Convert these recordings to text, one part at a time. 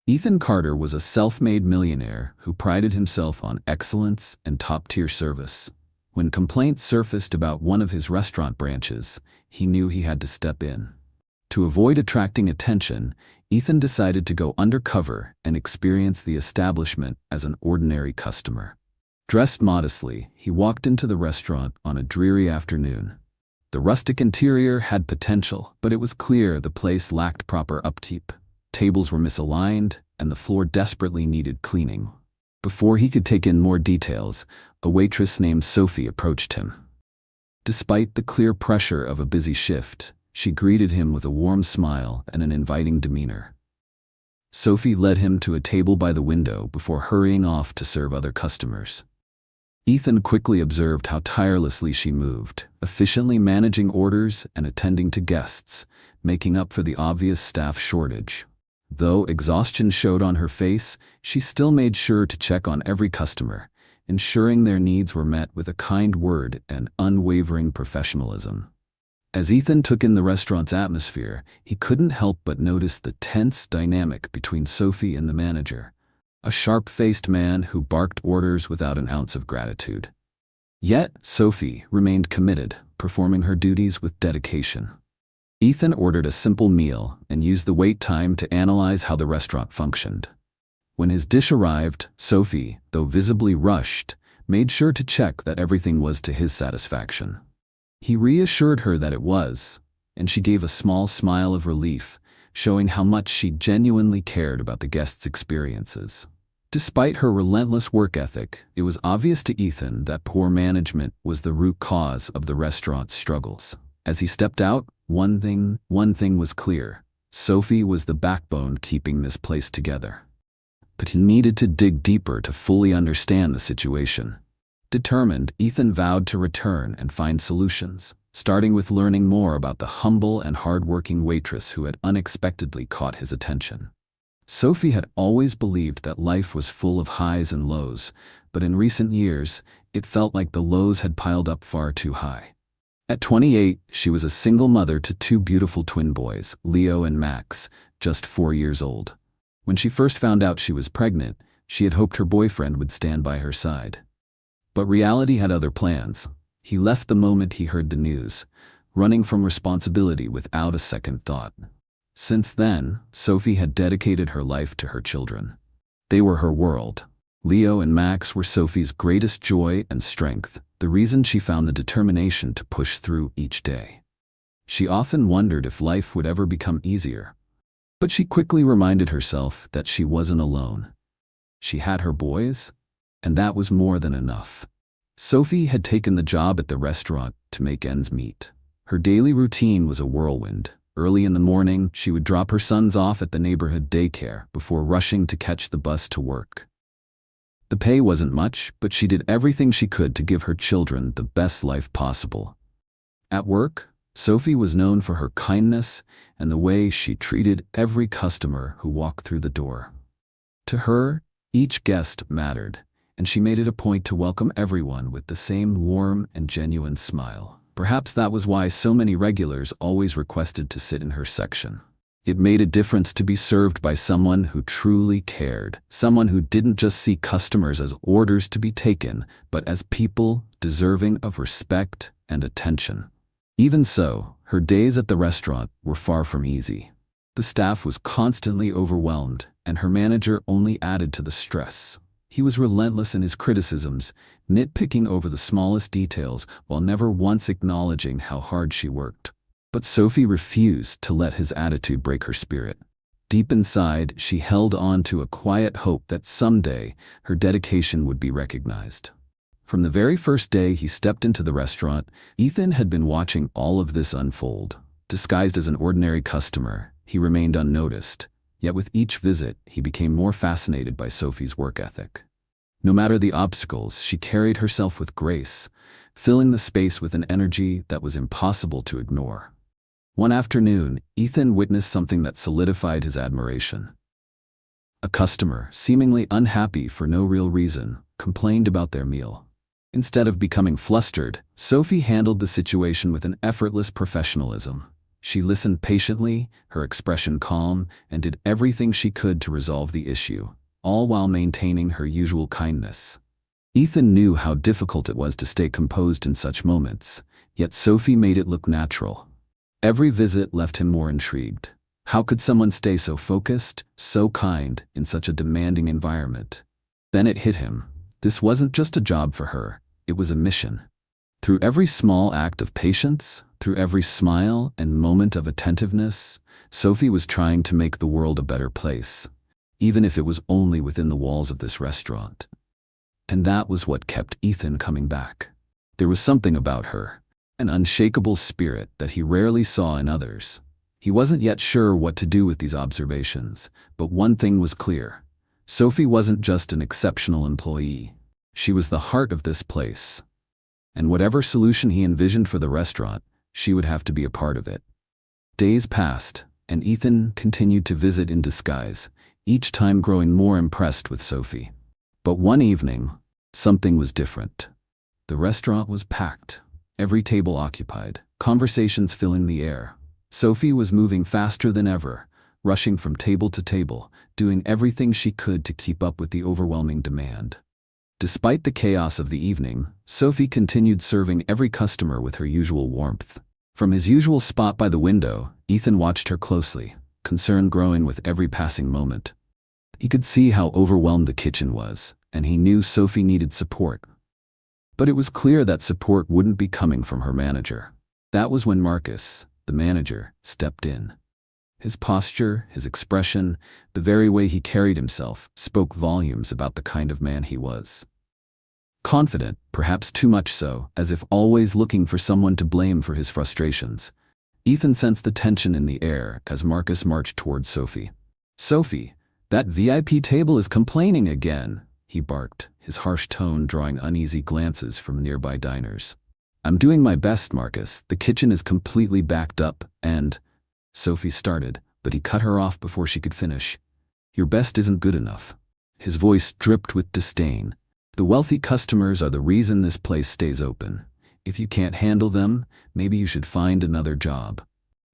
Ethan Carter was a self-made millionaire who prided himself on excellence and top-tier service. When complaints surfaced about one of his restaurant branches, he knew he had to step in. To avoid attracting attention, Ethan decided to go undercover and experience the establishment as an ordinary customer. Dressed modestly, he walked into the restaurant on a dreary afternoon. The rustic interior had potential, but it was clear the place lacked proper upkeep. Tables were misaligned, and the floor desperately needed cleaning. Before he could take in more details, a waitress named Sophie approached him. Despite the clear pressure of a busy shift, she greeted him with a warm smile and an inviting demeanor. Sophie led him to a table by the window before hurrying off to serve other customers. Ethan quickly observed how tirelessly she moved, efficiently managing orders and attending to guests, making up for the obvious staff shortage. Though exhaustion showed on her face, she still made sure to check on every customer, ensuring their needs were met with a kind word and unwavering professionalism. As Ethan took in the restaurant's atmosphere, he couldn't help but notice the tense dynamic between Sophie and the manager, a sharp-faced man who barked orders without an ounce of gratitude. Yet, Sophie remained committed, performing her duties with dedication. Ethan ordered a simple meal and used the wait time to analyze how the restaurant functioned. When his dish arrived, Sophie, though visibly rushed, made sure to check that everything was to his satisfaction. He reassured her that it was, and she gave a small smile of relief, showing how much she genuinely cared about the guests' experiences. Despite her relentless work ethic, it was obvious to Ethan that poor management was the root cause of the restaurant's struggles. As he stepped out, one thing was clear: Sophie was the backbone keeping this place together. But he needed to dig deeper to fully understand the situation. Determined, Ethan vowed to return and find solutions, starting with learning more about the humble and hard-working waitress who had unexpectedly caught his attention. Sophie had always believed that life was full of highs and lows, but in recent years, it felt like the lows had piled up far too high. At 28, she was a single mother to two beautiful twin boys, Leo and Max, just 4 years old. When she first found out she was pregnant, she had hoped her boyfriend would stand by her side. But reality had other plans. He left the moment he heard the news, running from responsibility without a second thought. Since then, Sophie had dedicated her life to her children. They were her world. Leo and Max were Sophie's greatest joy and strength, the reason she found the determination to push through each day. She often wondered if life would ever become easier. But she quickly reminded herself that she wasn't alone. She had her boys, and that was more than enough. Sophie had taken the job at the restaurant to make ends meet. Her daily routine was a whirlwind. Early in the morning, she would drop her sons off at the neighborhood daycare before rushing to catch the bus to work. The pay wasn't much, but she did everything she could to give her children the best life possible. At work, Sophie was known for her kindness and the way she treated every customer who walked through the door. To her, each guest mattered, and she made it a point to welcome everyone with the same warm and genuine smile. Perhaps that was why so many regulars always requested to sit in her section. It made a difference to be served by someone who truly cared, someone who didn't just see customers as orders to be taken, but as people deserving of respect and attention. Even so, her days at the restaurant were far from easy. The staff was constantly overwhelmed, and her manager only added to the stress. He was relentless in his criticisms, nitpicking over the smallest details while never once acknowledging how hard she worked. But Sophie refused to let his attitude break her spirit. Deep inside, she held on to a quiet hope that someday her dedication would be recognized. From the very first day he stepped into the restaurant, Ethan had been watching all of this unfold. Disguised as an ordinary customer, he remained unnoticed. Yet with each visit, he became more fascinated by Sophie's work ethic. No matter the obstacles, she carried herself with grace, filling the space with an energy that was impossible to ignore. One afternoon, Ethan witnessed something that solidified his admiration. A customer, seemingly unhappy for no real reason, complained about their meal. Instead of becoming flustered, Sophie handled the situation with an effortless professionalism. She listened patiently, her expression calm, and did everything she could to resolve the issue, all while maintaining her usual kindness. Ethan knew how difficult it was to stay composed in such moments, yet Sophie made it look natural. Every visit left him more intrigued. How could someone stay so focused, so kind, in such a demanding environment? Then it hit him. This wasn't just a job for her, it was a mission. Through every small act of patience, through every smile and moment of attentiveness, Sophie was trying to make the world a better place, even if it was only within the walls of this restaurant. And that was what kept Ethan coming back. There was something about her, an unshakable spirit that he rarely saw in others. He wasn't yet sure what to do with these observations, but one thing was clear. Sophie wasn't just an exceptional employee. She was the heart of this place. And whatever solution he envisioned for the restaurant, she would have to be a part of it. Days passed, and Ethan continued to visit in disguise, each time growing more impressed with Sophie. But one evening, something was different. The restaurant was packed, every table occupied, conversations filling the air. Sophie was moving faster than ever, rushing from table to table, doing everything she could to keep up with the overwhelming demand. Despite the chaos of the evening, Sophie continued serving every customer with her usual warmth. From his usual spot by the window, Ethan watched her closely, concern growing with every passing moment. He could see how overwhelmed the kitchen was, and he knew Sophie needed support. But it was clear that support wouldn't be coming from her manager. That was when Marcus, the manager, stepped in. His posture, his expression, the very way he carried himself, spoke volumes about the kind of man he was. Confident, perhaps too much so, as if always looking for someone to blame for his frustrations. Ethan sensed the tension in the air as Marcus marched towards Sophie. "Sophie, that VIP table is complaining again," he barked, his harsh tone drawing uneasy glances from nearby diners. "I'm doing my best, Marcus. The kitchen is completely backed up and—" Sophie started, but he cut her off before she could finish. "Your best isn't good enough." His voice dripped with disdain. "The wealthy customers are the reason this place stays open. If you can't handle them, maybe you should find another job."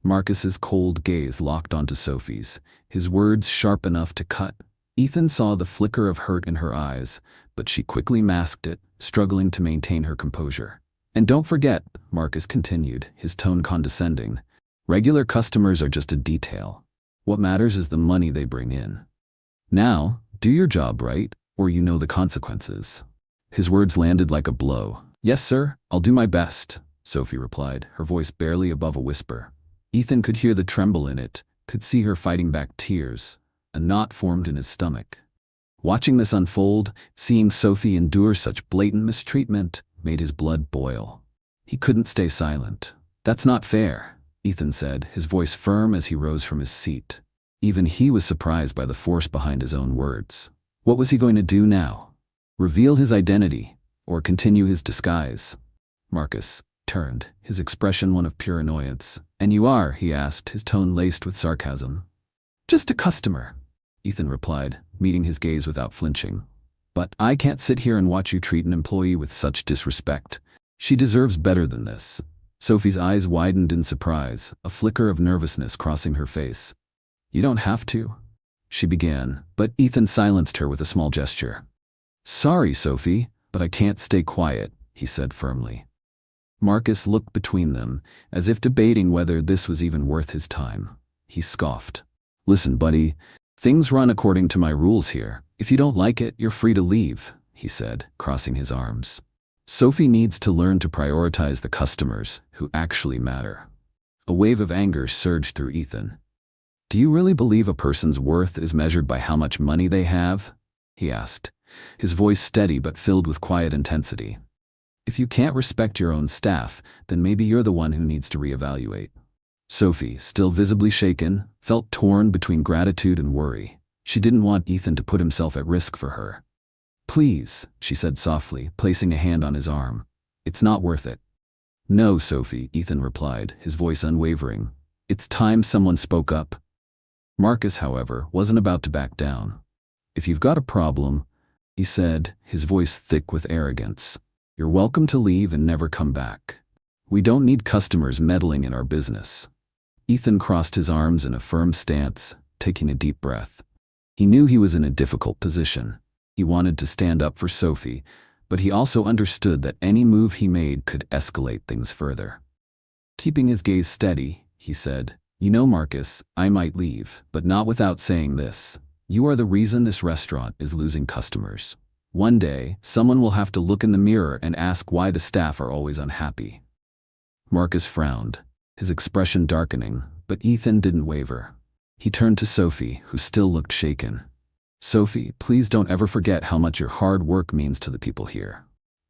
Marcus's cold gaze locked onto Sophie's, his words sharp enough to cut. Ethan saw the flicker of hurt in her eyes, but she quickly masked it, struggling to maintain her composure. "And don't forget," Marcus continued, his tone condescending, "regular customers are just a detail. What matters is the money they bring in. Now, do your job right, or you know the consequences." His words landed like a blow. "Yes, sir, I'll do my best," Sophie replied, her voice barely above a whisper. Ethan could hear the tremble in it, could see her fighting back tears. A knot formed in his stomach. Watching this unfold, seeing Sophie endure such blatant mistreatment, made his blood boil. He couldn't stay silent. "That's not fair," Ethan said, his voice firm as he rose from his seat. Even he was surprised by the force behind his own words. What was he going to do now? Reveal his identity, or continue his disguise? Marcus turned, his expression one of pure annoyance. "And you are?" he asked, his tone laced with sarcasm. "Just a customer," Ethan replied, meeting his gaze without flinching. "But I can't sit here and watch you treat an employee with such disrespect. She deserves better than this." Sophie's eyes widened in surprise, a flicker of nervousness crossing her face. "You don't have to," she began, but Ethan silenced her with a small gesture. "Sorry, Sophie, but I can't stay quiet," he said firmly. Marcus looked between them, as if debating whether this was even worth his time. He scoffed. "Listen, buddy, things run according to my rules here. If you don't like it, you're free to leave," he said, crossing his arms. "Sophie needs to learn to prioritize the customers who actually matter." A wave of anger surged through Ethan. "Do you really believe a person's worth is measured by how much money they have?" he asked, his voice steady but filled with quiet intensity. "If you can't respect your own staff, then maybe you're the one who needs to reevaluate." Sophie, still visibly shaken, felt torn between gratitude and worry. She didn't want Ethan to put himself at risk for her. "Please," she said softly, placing a hand on his arm. "It's not worth it." "No, Sophie," Ethan replied, his voice unwavering. "It's time someone spoke up." Marcus, however, wasn't about to back down. "If you've got a problem," he said, his voice thick with arrogance, "you're welcome to leave and never come back. We don't need customers meddling in our business." Ethan crossed his arms in a firm stance, taking a deep breath. He knew he was in a difficult position. He wanted to stand up for Sophie, but he also understood that any move he made could escalate things further. Keeping his gaze steady, he said, "You know, Marcus, I might leave, but not without saying this. You are the reason this restaurant is losing customers. One day, someone will have to look in the mirror and ask why the staff are always unhappy." Marcus frowned, his expression darkening, but Ethan didn't waver. He turned to Sophie, who still looked shaken. "Sophie, please don't ever forget how much your hard work means to the people here.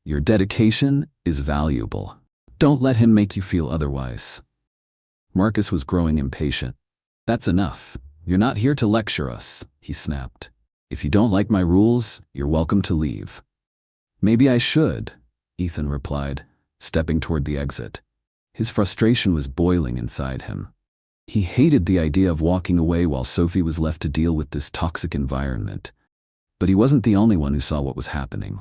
Your dedication is valuable. Don't let him make you feel otherwise." Marcus was growing impatient. "That's enough. You're not here to lecture us," he snapped. "If you don't like my rules, you're welcome to leave." "Maybe I should," Ethan replied, stepping toward the exit. His frustration was boiling inside him. He hated the idea of walking away while Sophie was left to deal with this toxic environment. But he wasn't the only one who saw what was happening.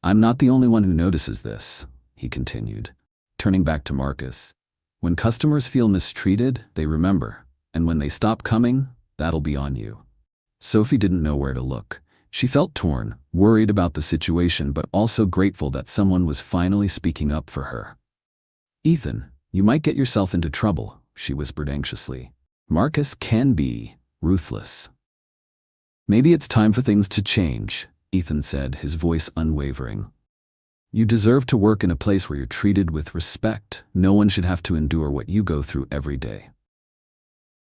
"I'm not the only one who notices this," he continued, turning back to Marcus. "When customers feel mistreated, they remember, and when they stop coming, that'll be on you." Sophie didn't know where to look. She felt torn, worried about the situation, but also grateful that someone was finally speaking up for her. "Ethan, you might get yourself into trouble," she whispered anxiously. "Marcus can be ruthless." "Maybe it's time for things to change," Ethan said, his voice unwavering. "You deserve to work in a place where you're treated with respect. No one should have to endure what you go through every day."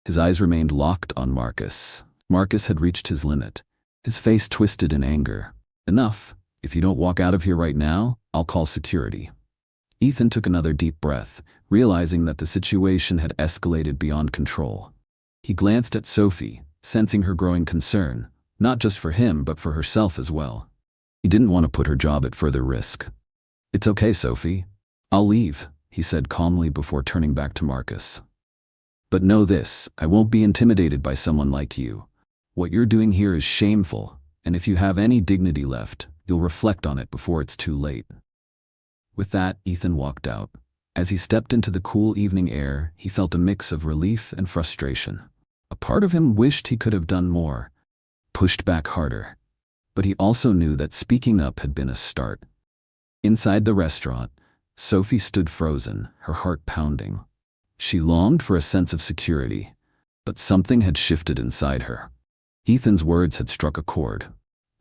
His eyes remained locked on Marcus. Marcus had reached his limit. His face twisted in anger. "Enough. If you don't walk out of here right now, I'll call security." Ethan took another deep breath, realizing that the situation had escalated beyond control. He glanced at Sophie, sensing her growing concern, not just for him but for herself as well. He didn't want to put her job at further risk. "It's okay, Sophie. I'll leave," he said calmly before turning back to Marcus. "But know this, I won't be intimidated by someone like you. What you're doing here is shameful, and if you have any dignity left, you'll reflect on it before it's too late." With that, Ethan walked out. As he stepped into the cool evening air, he felt a mix of relief and frustration. A part of him wished he could have done more, pushed back harder. But he also knew that speaking up had been a start. Inside the restaurant, Sophie stood frozen, her heart pounding. She longed for a sense of security, but something had shifted inside her. Ethan's words had struck a chord.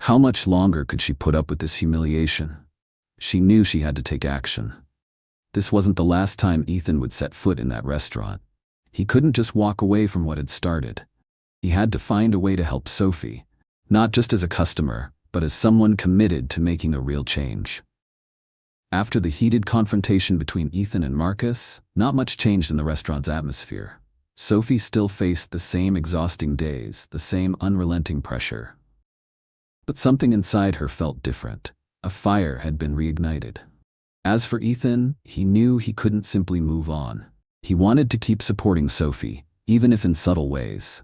How much longer could she put up with this humiliation? She knew she had to take action. This wasn't the last time Ethan would set foot in that restaurant. He couldn't just walk away from what had started. He had to find a way to help Sophie, not just as a customer, but as someone committed to making a real change. After the heated confrontation between Ethan and Marcus, not much changed in the restaurant's atmosphere. Sophie still faced the same exhausting days, the same unrelenting pressure. But something inside her felt different. A fire had been reignited. As for Ethan, he knew he couldn't simply move on. He wanted to keep supporting Sophie, even if in subtle ways.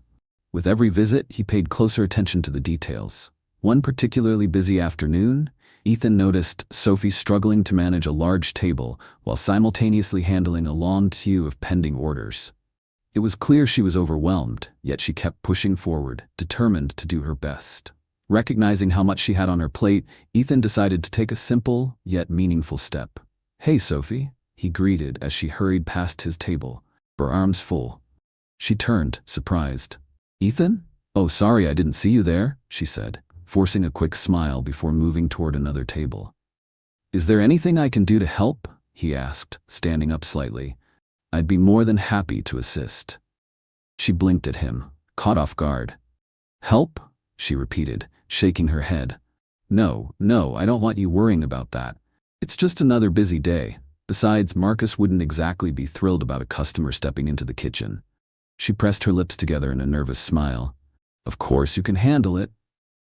With every visit, he paid closer attention to the details. One particularly busy afternoon, Ethan noticed Sophie struggling to manage a large table while simultaneously handling a long queue of pending orders. It was clear she was overwhelmed, yet she kept pushing forward, determined to do her best. Recognizing how much she had on her plate, Ethan decided to take a simple, yet meaningful step. "Hey, Sophie," he greeted as she hurried past his table, her arms full. She turned, surprised. "Ethan? Oh, sorry I didn't see you there," she said, forcing a quick smile before moving toward another table. "Is there anything I can do to help?" he asked, standing up slightly. "I'd be more than happy to assist." She blinked at him, caught off guard. "Help?" she repeated, shaking her head. No, I don't want you worrying about that. It's just another busy day. Besides, Marcus wouldn't exactly be thrilled about a customer stepping into the kitchen." She pressed her lips together in a nervous smile. "Of course you can handle it,"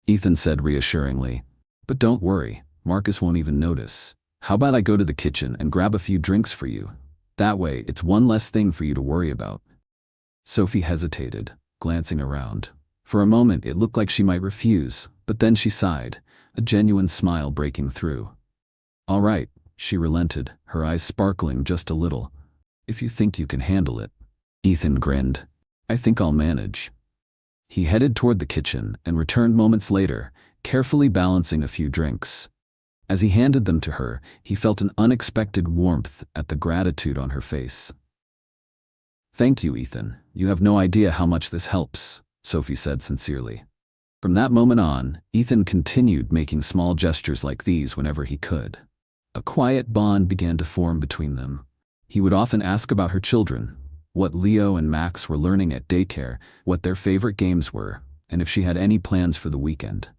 Ethan said reassuringly. "But don't worry, Marcus won't even notice. How about I go to the kitchen and grab a few drinks for you? That way, it's one less thing for you to worry about." Sophie hesitated, glancing around. For a moment, it looked like she might refuse, but then she sighed, a genuine smile breaking through. "All right," she relented, her eyes sparkling just a little. "If you think you can handle it." Ethan grinned. I think I'll manage. He headed toward the kitchen and returned moments later, carefully balancing a few drinks. As he handed them to her, he felt an unexpected warmth at the gratitude on her face. Thank you, Ethan. You have no idea how much this helps, Sophie said sincerely. From that moment on, Ethan continued making small gestures like these whenever he could. A quiet bond began to form between them. He would often ask about her children, what Leo and Max were learning at daycare, what their favorite games were, and if she had any plans for the weekend.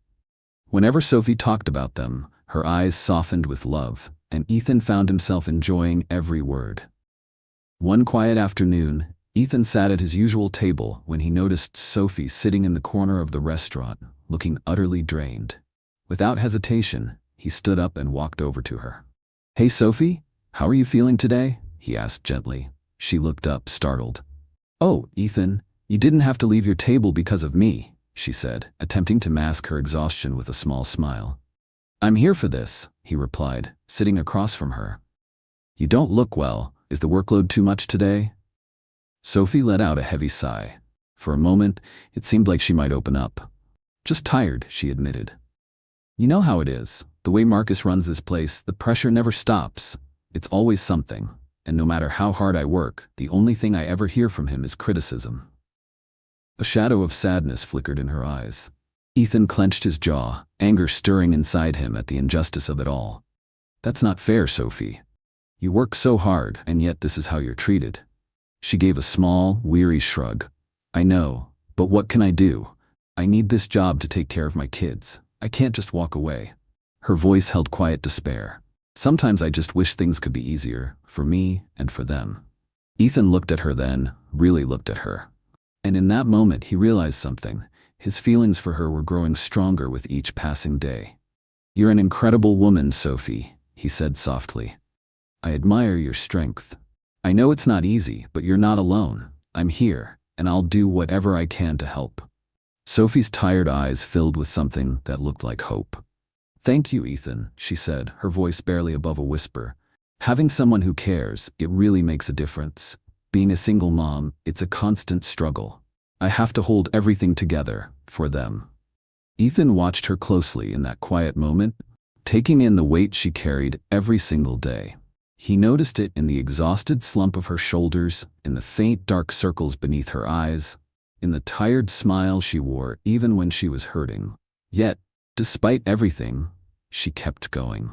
Whenever Sophie talked about them, her eyes softened with love, and Ethan found himself enjoying every word. One quiet afternoon, Ethan sat at his usual table when he noticed Sophie sitting in the corner of the restaurant, looking utterly drained. Without hesitation, he stood up and walked over to her. Hey Sophie, how are you feeling today? He asked gently. She looked up, startled. Oh, Ethan, you didn't have to leave your table because of me, she said, attempting to mask her exhaustion with a small smile. I'm here for this, he replied, sitting across from her. You don't look well. Is the workload too much today? Sophie let out a heavy sigh. For a moment, it seemed like she might open up. Just tired, she admitted. You know how it is. The way Marcus runs this place, the pressure never stops. It's always something. And no matter how hard I work, the only thing I ever hear from him is criticism. A shadow of sadness flickered in her eyes. Ethan clenched his jaw, anger stirring inside him at the injustice of it all. That's not fair, Sophie. You work so hard, and yet this is how you're treated. She gave a small, weary shrug. I know, but what can I do? I need this job to take care of my kids. I can't just walk away. Her voice held quiet despair. Sometimes I just wish things could be easier, for me and for them. Ethan looked at her then, really looked at her. And in that moment he realized something. His feelings for her were growing stronger with each passing day. You're an incredible woman, Sophie, he said softly. I admire your strength. I know it's not easy, but you're not alone. I'm here, and I'll do whatever I can to help. Sophie's tired eyes filled with something that looked like hope. Thank you, Ethan, she said, her voice barely above a whisper. Having someone who cares, it really makes a difference. Being a single mom, it's a constant struggle. I have to hold everything together, for them. Ethan watched her closely in that quiet moment, taking in the weight she carried every single day. He noticed it in the exhausted slump of her shoulders, in the faint dark circles beneath her eyes, in the tired smile she wore even when she was hurting. Yet, despite everything, she kept going.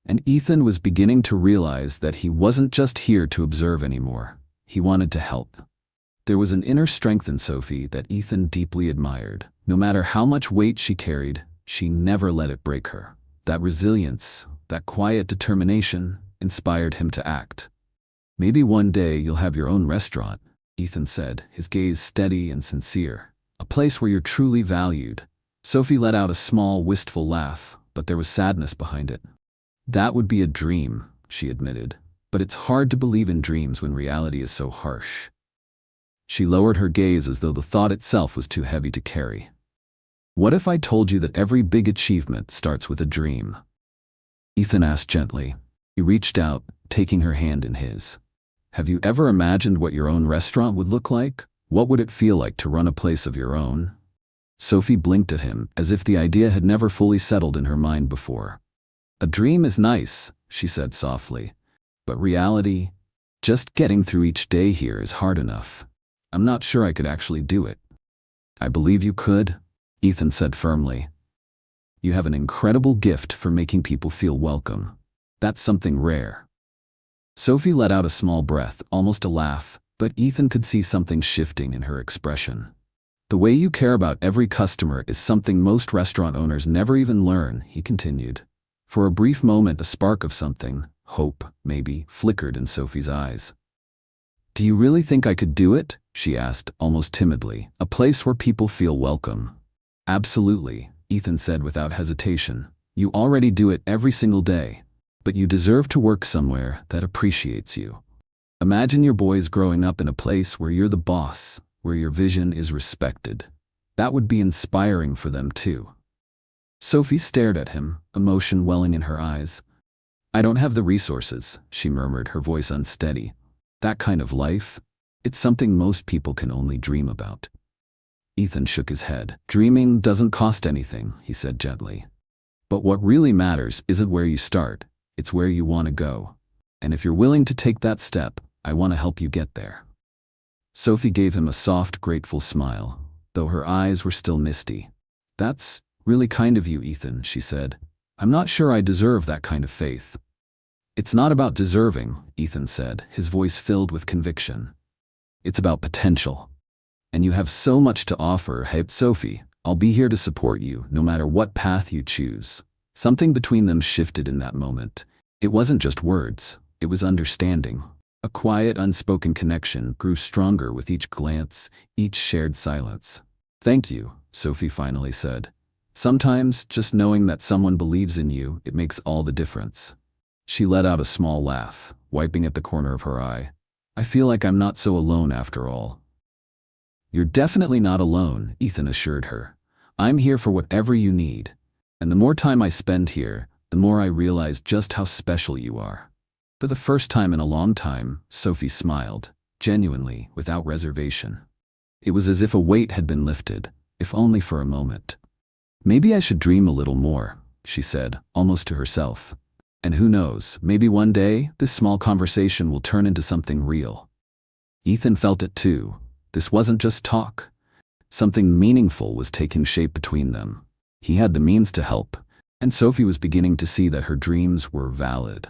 And Ethan was beginning to realize that he wasn't just here to observe anymore. He wanted to help. There was an inner strength in Sophie that Ethan deeply admired. No matter how much weight she carried, she never let it break her. That resilience, that quiet determination, inspired him to act. Maybe one day you'll have your own restaurant, Ethan said, his gaze steady and sincere. A place where you're truly valued. Sophie let out a small, wistful laugh, but there was sadness behind it. That would be a dream, she admitted, but it's hard to believe in dreams when reality is so harsh. She lowered her gaze as though the thought itself was too heavy to carry. What if I told you that every big achievement starts with a dream? Ethan asked gently. He reached out, taking her hand in his. Have you ever imagined what your own restaurant would look like? What would it feel like to run a place of your own? Sophie blinked at him, as if the idea had never fully settled in her mind before. A dream is nice, she said softly. But reality, just getting through each day here is hard enough. I'm not sure I could actually do it. I believe you could, Ethan said firmly. You have an incredible gift for making people feel welcome. That's something rare. Sophie let out a small breath, almost a laugh, but Ethan could see something shifting in her expression. The way you care about every customer is something most restaurant owners never even learn, he continued. For a brief moment, a spark of something, hope, maybe, flickered in Sophie's eyes. Do you really think I could do it? She asked, almost timidly. A place where people feel welcome. Absolutely, Ethan said without hesitation. You already do it every single day. But you deserve to work somewhere that appreciates you. Imagine your boys growing up in a place where you're the boss, where your vision is respected. That would be inspiring for them too. Sophie stared at him, emotion welling in her eyes. I don't have the resources, she murmured, her voice unsteady. That kind of life? It's something most people can only dream about. Ethan shook his head. Dreaming doesn't cost anything, he said gently. But what really matters isn't where you start, it's where you want to go. And if you're willing to take that step, I want to help you get there. Sophie gave him a soft, grateful smile, though her eyes were still misty. That's really kind of you, Ethan, she said. I'm not sure I deserve that kind of faith. It's not about deserving, Ethan said, his voice filled with conviction. It's about potential. And you have so much to offer. Hey, Sophie, I'll be here to support you, no matter what path you choose. Something between them shifted in that moment. It wasn't just words, it was understanding. A quiet, unspoken connection grew stronger with each glance, each shared silence. Thank you, Sophie finally said. Sometimes, just knowing that someone believes in you, it makes all the difference. She let out a small laugh, wiping at the corner of her eye. I feel like I'm not so alone after all. You're definitely not alone, Ethan assured her. I'm here for whatever you need. And the more time I spend here, the more I realize just how special you are. For the first time in a long time, Sophie smiled, genuinely, without reservation. It was as if a weight had been lifted, if only for a moment. Maybe I should dream a little more, she said, almost to herself. And who knows, maybe one day, this small conversation will turn into something real. Ethan felt it too. This wasn't just talk. Something meaningful was taking shape between them. He had the means to help, and Sophie was beginning to see that her dreams were valid.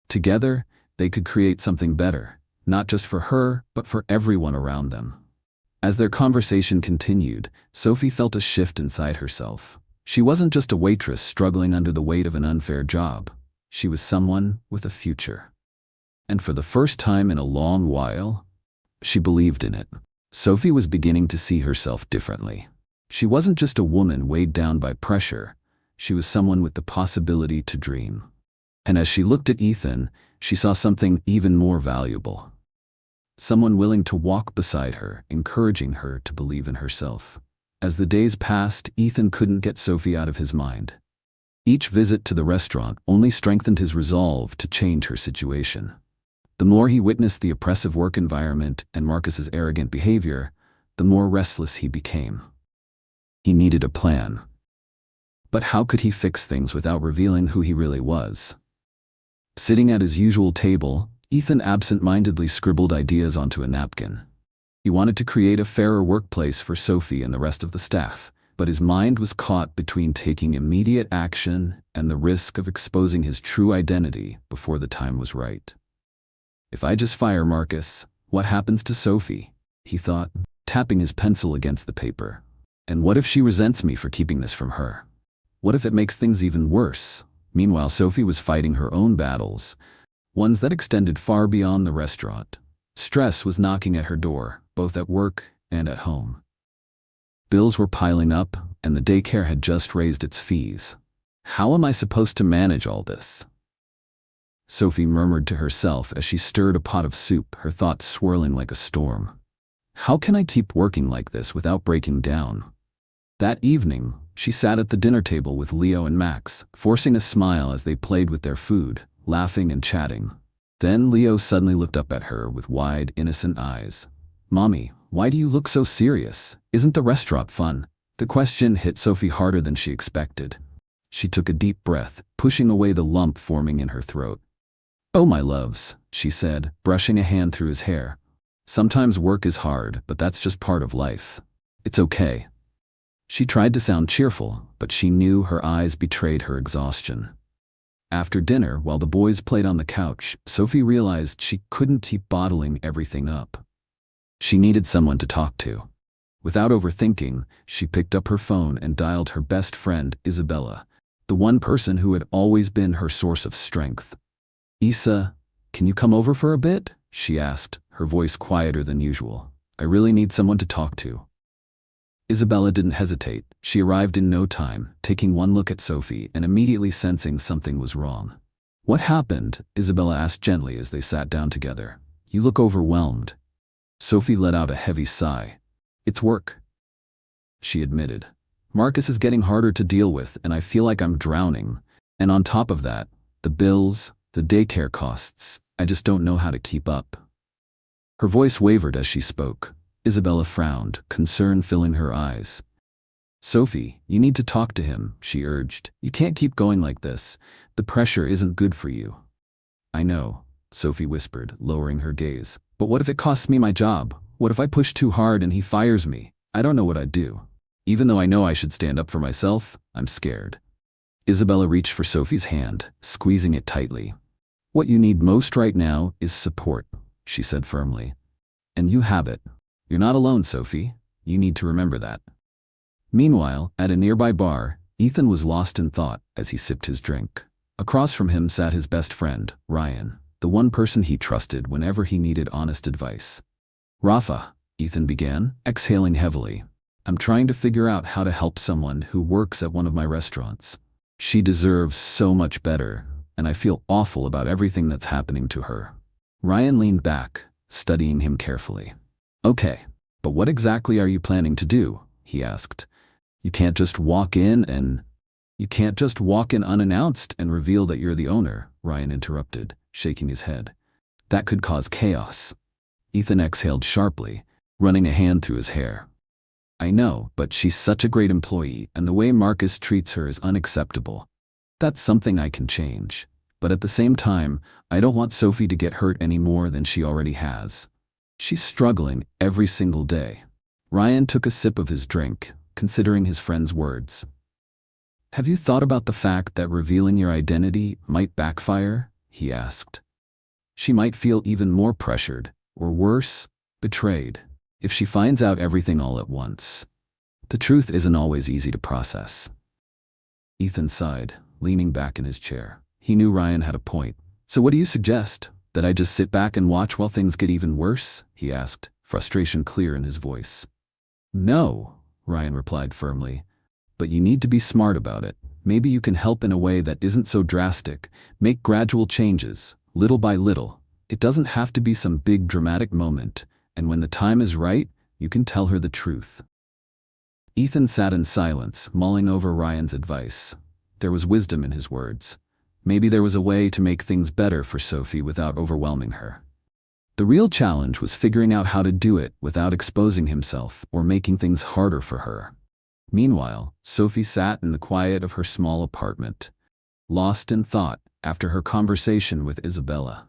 Together, they could create something better, not just for her, but for everyone around them. As their conversation continued, Sophie felt a shift inside herself. She wasn't just a waitress struggling under the weight of an unfair job. She was someone with a future. And for the first time in a long while, she believed in it. Sophie was beginning to see herself differently. She wasn't just a woman weighed down by pressure. She was someone with the possibility to dream. And as she looked at Ethan, she saw something even more valuable. Someone willing to walk beside her, encouraging her to believe in herself. As the days passed, Ethan couldn't get Sophie out of his mind. Each visit to the restaurant only strengthened his resolve to change her situation. The more he witnessed the oppressive work environment and Marcus's arrogant behavior, the more restless he became. He needed a plan. But how could he fix things without revealing who he really was? Sitting at his usual table, Ethan absent-mindedly scribbled ideas onto a napkin. He wanted to create a fairer workplace for Sophie and the rest of the staff, but his mind was caught between taking immediate action and the risk of exposing his true identity before the time was right. If I just fire Marcus, what happens to Sophie? He thought, tapping his pencil against the paper. And what if she resents me for keeping this from her? What if it makes things even worse? Meanwhile, Sophie was fighting her own battles, ones that extended far beyond the restaurant. Stress was knocking at her door, both at work and at home. Bills were piling up, and the daycare had just raised its fees. How am I supposed to manage all this? Sophie murmured to herself as she stirred a pot of soup, her thoughts swirling like a storm. How can I keep working like this without breaking down? That evening, she sat at the dinner table with Leo and Max, forcing a smile as they played with their food, laughing and chatting. Then Leo suddenly looked up at her with wide, innocent eyes. Mommy, why do you look so serious? Isn't the restaurant fun? The question hit Sophie harder than she expected. She took a deep breath, pushing away the lump forming in her throat. Oh, my loves, she said, brushing a hand through his hair. Sometimes work is hard, but that's just part of life. It's okay. She tried to sound cheerful, but she knew her eyes betrayed her exhaustion. After dinner, while the boys played on the couch, Sophie realized she couldn't keep bottling everything up. She needed someone to talk to. Without overthinking, she picked up her phone and dialed her best friend, Isabella, the one person who had always been her source of strength. Isa, can you come over for a bit? She asked, her voice quieter than usual. I really need someone to talk to. Isabella didn't hesitate. She arrived in no time, taking one look at Sophie and immediately sensing something was wrong. What happened? Isabella asked gently as they sat down together. You look overwhelmed. Sophie let out a heavy sigh. It's work, she admitted. Marcus is getting harder to deal with, and I feel like I'm drowning. And on top of that, the bills, the daycare costs, I just don't know how to keep up. Her voice wavered as she spoke. Isabella frowned, concern filling her eyes. Sophie, you need to talk to him, she urged. You can't keep going like this. The pressure isn't good for you. I know, Sophie whispered, lowering her gaze. But what if it costs me my job? What if I push too hard and he fires me? I don't know what I'd do. Even though I know I should stand up for myself, I'm scared. Isabella reached for Sophie's hand, squeezing it tightly. What you need most right now is support, she said firmly. And you have it. You're not alone, Sophie. You need to remember that. Meanwhile, at a nearby bar, Ethan was lost in thought as he sipped his drink. Across from him sat his best friend, Ryan, the one person he trusted whenever he needed honest advice. Rafa, Ethan began, exhaling heavily. I'm trying to figure out how to help someone who works at one of my restaurants. She deserves so much better, and I feel awful about everything that's happening to her. Ryan leaned back, studying him carefully. Okay, but what exactly are you planning to do? He asked. You can't just walk in unannounced and reveal that you're the owner, Ryan interrupted, shaking his head. That could cause chaos. Ethan exhaled sharply, running a hand through his hair. I know, but she's such a great employee, and the way Marcus treats her is unacceptable. That's something I can change. But at the same time, I don't want Sophie to get hurt any more than she already has. She's struggling every single day. Ryan took a sip of his drink, considering his friend's words. Have you thought about the fact that revealing your identity might backfire? He asked. She might feel even more pressured, or worse, betrayed, if she finds out everything all at once. The truth isn't always easy to process. Ethan sighed, leaning back in his chair. He knew Ryan had a point. So what do you suggest? That I just sit back and watch while things get even worse? He asked, frustration clear in his voice. No, Ryan replied firmly. But you need to be smart about it. Maybe you can help in a way that isn't so drastic. Make gradual changes, little by little. It doesn't have to be some big dramatic moment, and when the time is right, you can tell her the truth. Ethan sat in silence, mulling over Ryan's advice. There was wisdom in his words. Maybe there was a way to make things better for Sophie without overwhelming her. The real challenge was figuring out how to do it without exposing himself or making things harder for her. Meanwhile, Sophie sat in the quiet of her small apartment, lost in thought after her conversation with Isabella.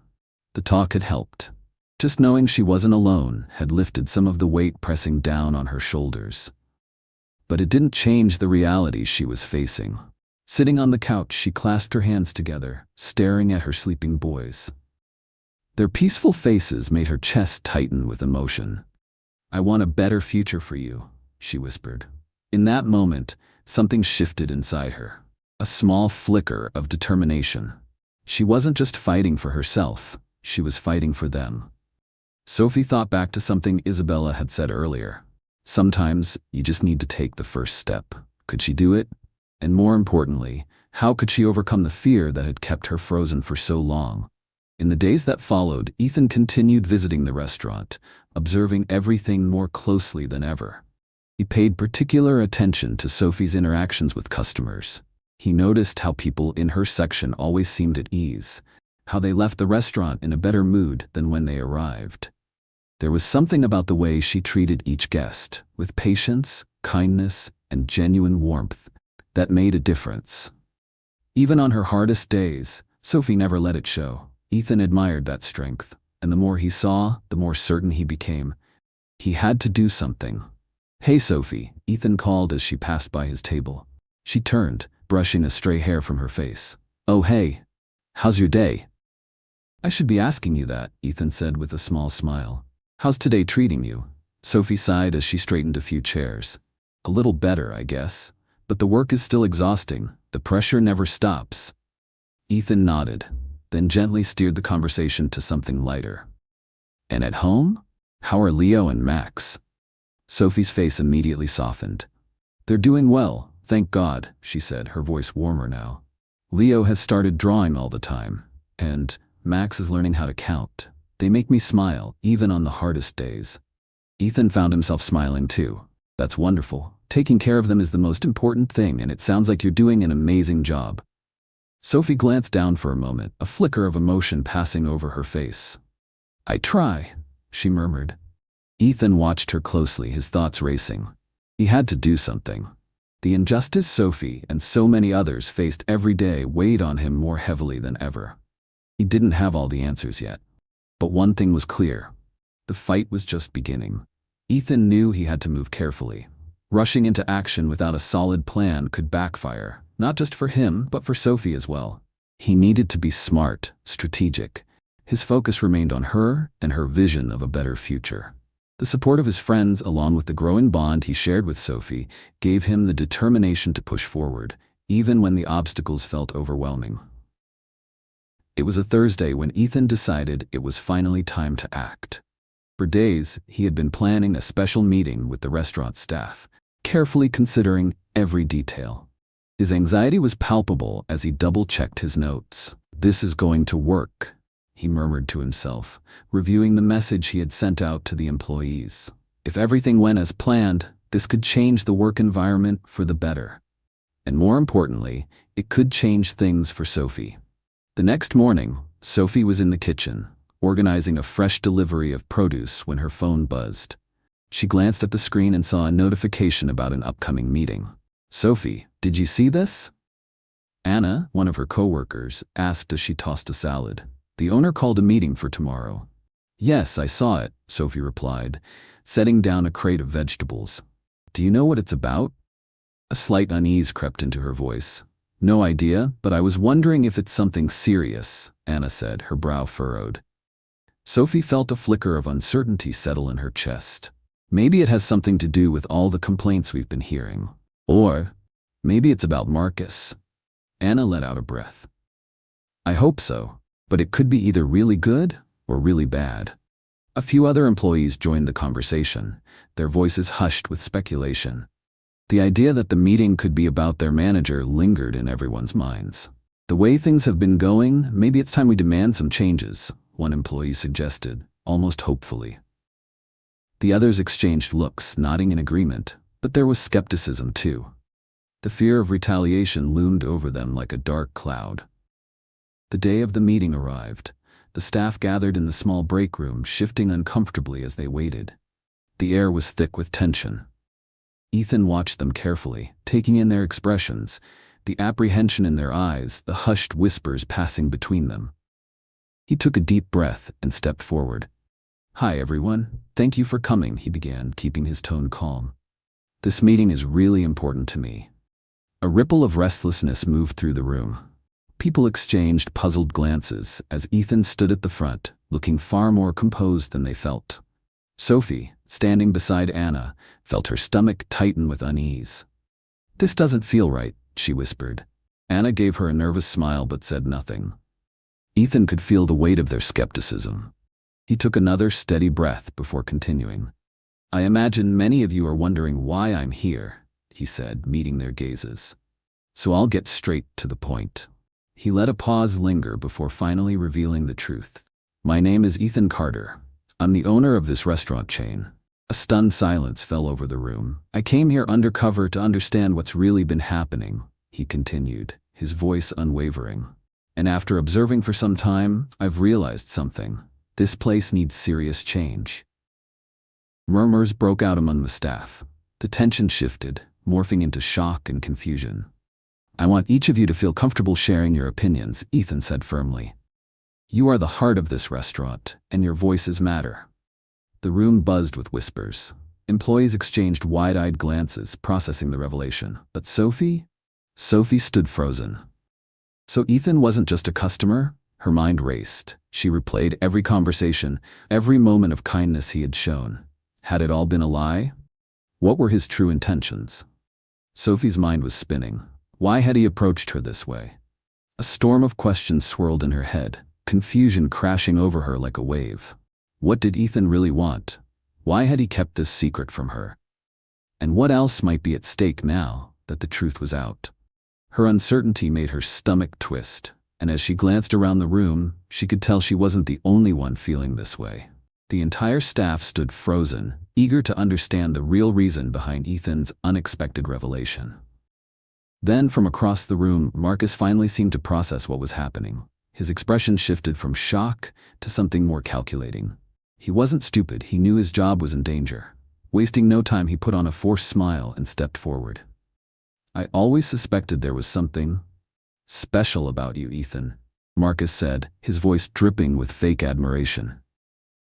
The talk had helped. Just knowing she wasn't alone had lifted some of the weight pressing down on her shoulders. But it didn't change the reality she was facing. Sitting on the couch, she clasped her hands together, staring at her sleeping boys. Their peaceful faces made her chest tighten with emotion. I want a better future for you, she whispered. In that moment, something shifted inside her. A small flicker of determination. She wasn't just fighting for herself, she was fighting for them. Sophie thought back to something Isabella had said earlier. Sometimes, you just need to take the first step. Could she do it? And more importantly, how could she overcome the fear that had kept her frozen for so long? In the days that followed, Ethan continued visiting the restaurant, observing everything more closely than ever. He paid particular attention to Sophie's interactions with customers. He noticed how people in her section always seemed at ease, how they left the restaurant in a better mood than when they arrived. There was something about the way she treated each guest, with patience, kindness, and genuine warmth, that made a difference. Even on her hardest days, Sophie never let it show. Ethan admired that strength, and the more he saw, the more certain he became. He had to do something. Hey Sophie, Ethan called as she passed by his table. She turned, brushing a stray hair from her face. Oh hey, how's your day? I should be asking you that, Ethan said with a small smile. How's today treating you? Sophie sighed as she straightened a few chairs. A little better, I guess. But the work is still exhausting. The pressure never stops. Ethan nodded, then gently steered the conversation to something lighter. And at home? How are Leo and Max? Sophie's face immediately softened. They're doing well, thank God, she said, her voice warmer now. Leo has started drawing all the time, and Max is learning how to count. They make me smile, even on the hardest days. Ethan found himself smiling too. That's wonderful. Taking care of them is the most important thing, and it sounds like you're doing an amazing job. Sophie glanced down for a moment, a flicker of emotion passing over her face. I try, she murmured. Ethan watched her closely, his thoughts racing. He had to do something. The injustice Sophie and so many others faced every day weighed on him more heavily than ever. He didn't have all the answers yet. But one thing was clear. The fight was just beginning. Ethan knew he had to move carefully. Rushing into action without a solid plan could backfire, not just for him, but for Sophie as well. He needed to be smart, strategic. His focus remained on her and her vision of a better future. The support of his friends, along with the growing bond he shared with Sophie, gave him the determination to push forward, even when the obstacles felt overwhelming. It was a Thursday when Ethan decided it was finally time to act. For days, he had been planning a special meeting with the restaurant staff, carefully considering every detail. His anxiety was palpable as he double-checked his notes. "This is going to work," he murmured to himself, reviewing the message he had sent out to the employees. If everything went as planned, this could change the work environment for the better. And more importantly, it could change things for Sophie. The next morning, Sophie was in the kitchen, organizing a fresh delivery of produce when her phone buzzed. She glanced at the screen and saw a notification about an upcoming meeting. "Sophie, did you see this?" Anna, one of her co-workers, asked as she tossed a salad. "The owner called a meeting for tomorrow." "Yes, I saw it," Sophie replied, setting down a crate of vegetables. "Do you know what it's about?" A slight unease crept into her voice. "No idea, but I was wondering if it's something serious," Anna said, her brow furrowed. Sophie felt a flicker of uncertainty settle in her chest. Maybe it has something to do with all the complaints we've been hearing. Or maybe it's about Marcus. Anna let out a breath. "I hope so, but it could be either really good or really bad." A few other employees joined the conversation, their voices hushed with speculation. The idea that the meeting could be about their manager lingered in everyone's minds. "The way things have been going, maybe it's time we demand some changes," one employee suggested, almost hopefully. The others exchanged looks, nodding in agreement, but there was skepticism too. The fear of retaliation loomed over them like a dark cloud. The day of the meeting arrived. The staff gathered in the small break room, shifting uncomfortably as they waited. The air was thick with tension. Ethan watched them carefully, taking in their expressions, the apprehension in their eyes, the hushed whispers passing between them. He took a deep breath and stepped forward. "Hi everyone, thank you for coming," he began, keeping his tone calm. "This meeting is really important to me." A ripple of restlessness moved through the room. People exchanged puzzled glances as Ethan stood at the front, looking far more composed than they felt. Sophie, standing beside Anna, felt her stomach tighten with unease. "This doesn't feel right," she whispered. Anna gave her a nervous smile but said nothing. Ethan could feel the weight of their skepticism. He took another steady breath before continuing. "I imagine many of you are wondering why I'm here," he said, meeting their gazes. "So I'll get straight to the point." He let a pause linger before finally revealing the truth. "My name is Ethan Carter. I'm the owner of this restaurant chain." A stunned silence fell over the room. "I came here undercover to understand what's really been happening," he continued, his voice unwavering. "And after observing for some time, I've realized something. This place needs serious change." Murmurs broke out among the staff. The tension shifted, morphing into shock and confusion. "I want each of you to feel comfortable sharing your opinions," Ethan said firmly. "You are the heart of this restaurant, and your voices matter." The room buzzed with whispers. Employees exchanged wide-eyed glances, processing the revelation. But Sophie stood frozen. So Ethan wasn't just a customer? Her mind raced. She replayed every conversation, every moment of kindness he had shown. Had it all been a lie? What were his true intentions? Sophie's mind was spinning. Why had he approached her this way? A storm of questions swirled in her head, confusion crashing over her like a wave. What did Ethan really want? Why had he kept this secret from her? And what else might be at stake now that the truth was out? Her uncertainty made her stomach twist, and as she glanced around the room, she could tell she wasn't the only one feeling this way. The entire staff stood frozen, eager to understand the real reason behind Ethan's unexpected revelation. Then, from across the room, Marcus finally seemed to process what was happening. His expression shifted from shock to something more calculating. He wasn't stupid, he knew his job was in danger. Wasting no time, he put on a forced smile and stepped forward. I always suspected there was something special about you, Ethan, Marcus said, his voice dripping with fake admiration.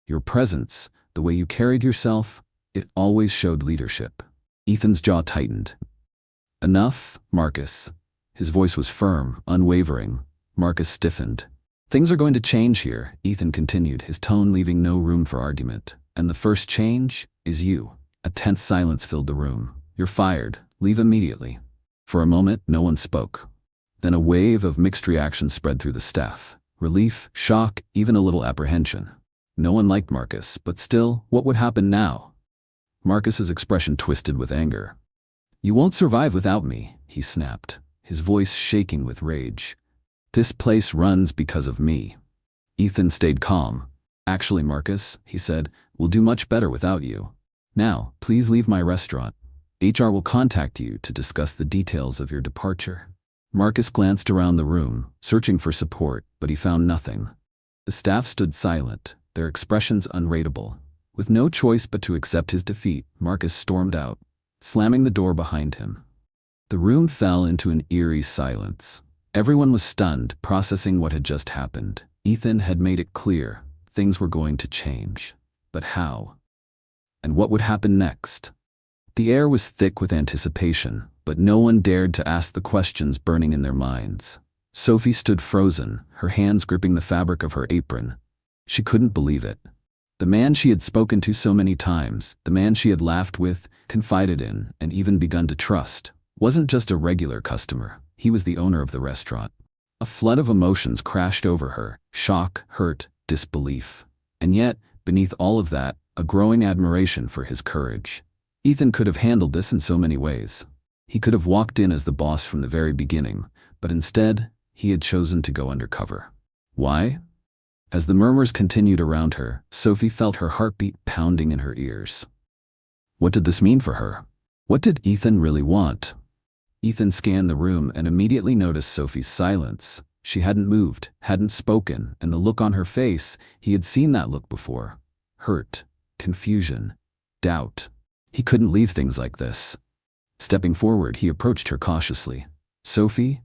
Your presence, the way you carried yourself, it always showed leadership. Ethan's jaw tightened. Enough, Marcus. His voice was firm, unwavering. Marcus stiffened. Things are going to change here, Ethan continued, his tone leaving no room for argument. And the first change is you. A tense silence filled the room. You're fired. Leave immediately. For a moment, no one spoke. Then a wave of mixed reactions spread through the staff. Relief, shock, even a little apprehension. No one liked Marcus, but still, what would happen now? Marcus's expression twisted with anger. You won't survive without me, he snapped, his voice shaking with rage. This place runs because of me. Ethan stayed calm. Actually, Marcus, he said, we'll do much better without you. Now, please leave my restaurant. HR will contact you to discuss the details of your departure. Marcus glanced around the room, searching for support, but he found nothing. The staff stood silent, their expressions unreadable. With no choice but to accept his defeat, Marcus stormed out, slamming the door behind him. The room fell into an eerie silence. Everyone was stunned, processing what had just happened. Ethan had made it clear things were going to change. But how? And what would happen next? The air was thick with anticipation, but no one dared to ask the questions burning in their minds. Sophie stood frozen, her hands gripping the fabric of her apron. She couldn't believe it. The man she had spoken to so many times, the man she had laughed with, confided in, and even begun to trust, wasn't just a regular customer. He was the owner of the restaurant. A flood of emotions crashed over her: shock, hurt, disbelief. And yet, beneath all of that, a growing admiration for his courage. Ethan could have handled this in so many ways. He could have walked in as the boss from the very beginning, but instead, he had chosen to go undercover. Why? As the murmurs continued around her, Sophie felt her heartbeat pounding in her ears. What did this mean for her? What did Ethan really want? Ethan scanned the room and immediately noticed Sophie's silence. She hadn't moved, hadn't spoken, and the look on her face, he had seen that look before. Hurt, confusion, doubt. He couldn't leave things like this. Stepping forward, he approached her cautiously. Sophie?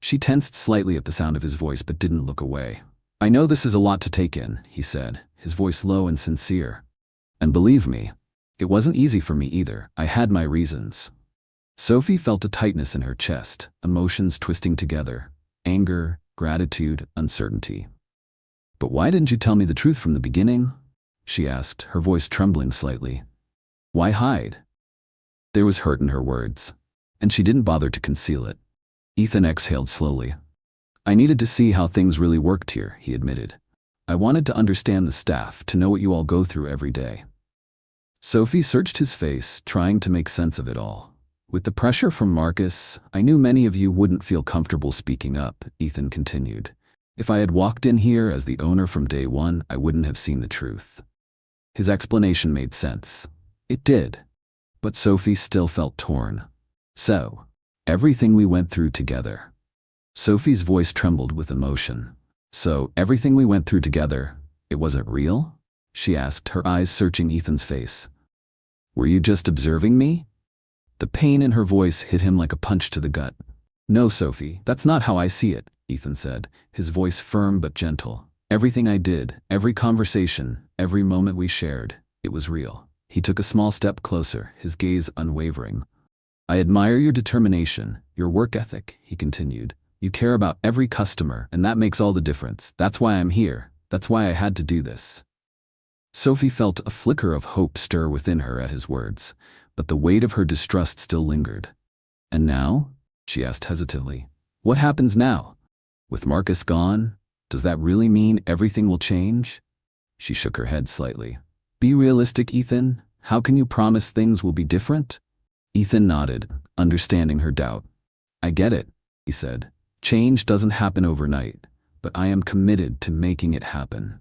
She tensed slightly at the sound of his voice but didn't look away. I know this is a lot to take in, he said, his voice low and sincere. And believe me, it wasn't easy for me either. I had my reasons. Sophie felt a tightness in her chest, emotions twisting together. Anger, gratitude, uncertainty. But why didn't you tell me the truth from the beginning? She asked, her voice trembling slightly. Why hide? There was hurt in her words, and she didn't bother to conceal it. Ethan exhaled slowly. I needed to see how things really worked here, he admitted. I wanted to understand the staff, to know what you all go through every day. Sophie searched his face, trying to make sense of it all. With the pressure from Marcus, I knew many of you wouldn't feel comfortable speaking up, Ethan continued. If I had walked in here as the owner from day one, I wouldn't have seen the truth. His explanation made sense. It did. But Sophie still felt torn. So, everything we went through together. Sophie's voice trembled with emotion. So, everything we went through together, it wasn't real? She asked, her eyes searching Ethan's face. Were you just observing me? The pain in her voice hit him like a punch to the gut. No, Sophie, that's not how I see it, Ethan said, his voice firm but gentle. Everything I did, every conversation, every moment we shared, it was real. He took a small step closer, his gaze unwavering. I admire your determination, your work ethic, he continued. You care about every customer, and that makes all the difference. That's why I'm here. That's why I had to do this. Sophie felt a flicker of hope stir within her at his words, but the weight of her distrust still lingered. And now? She asked hesitantly. What happens now? With Marcus gone, does that really mean everything will change? She shook her head slightly. Be realistic, Ethan. How can you promise things will be different? Ethan nodded, understanding her doubt. I get it, he said. Change doesn't happen overnight, but I am committed to making it happen.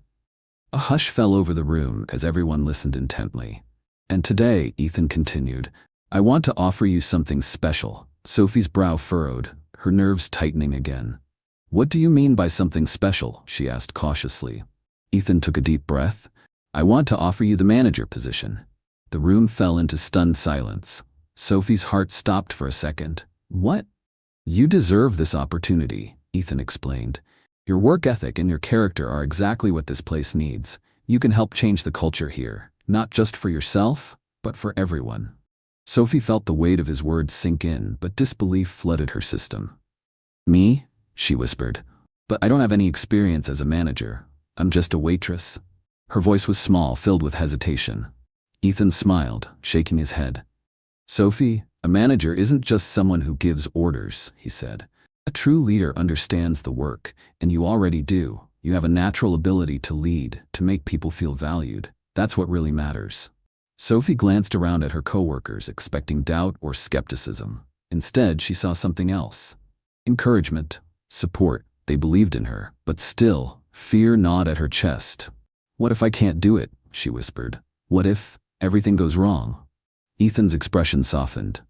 A hush fell over the room as everyone listened intently. And today, Ethan continued, I want to offer you something special. Sophie's brow furrowed, her nerves tightening again. What do you mean by something special? She asked cautiously. Ethan took a deep breath. I want to offer you the manager position." The room fell into stunned silence. Sophie's heart stopped for a second. "What?" "You deserve this opportunity," Ethan explained. "Your work ethic and your character are exactly what this place needs. You can help change the culture here, not just for yourself, but for everyone." Sophie felt the weight of his words sink in, but disbelief flooded her system. "Me?" she whispered. "But I don't have any experience as a manager. I'm just a waitress." Her voice was small, filled with hesitation. Ethan smiled, shaking his head. "Sophie, a manager isn't just someone who gives orders," he said. "A true leader understands the work, and you already do. You have a natural ability to lead, to make people feel valued. That's what really matters." Sophie glanced around at her coworkers, expecting doubt or skepticism. Instead, she saw something else. Encouragement, support. They believed in her, but still, fear gnawed at her chest. "What if I can't do it?" she whispered. "What if everything goes wrong?" Ethan's expression softened.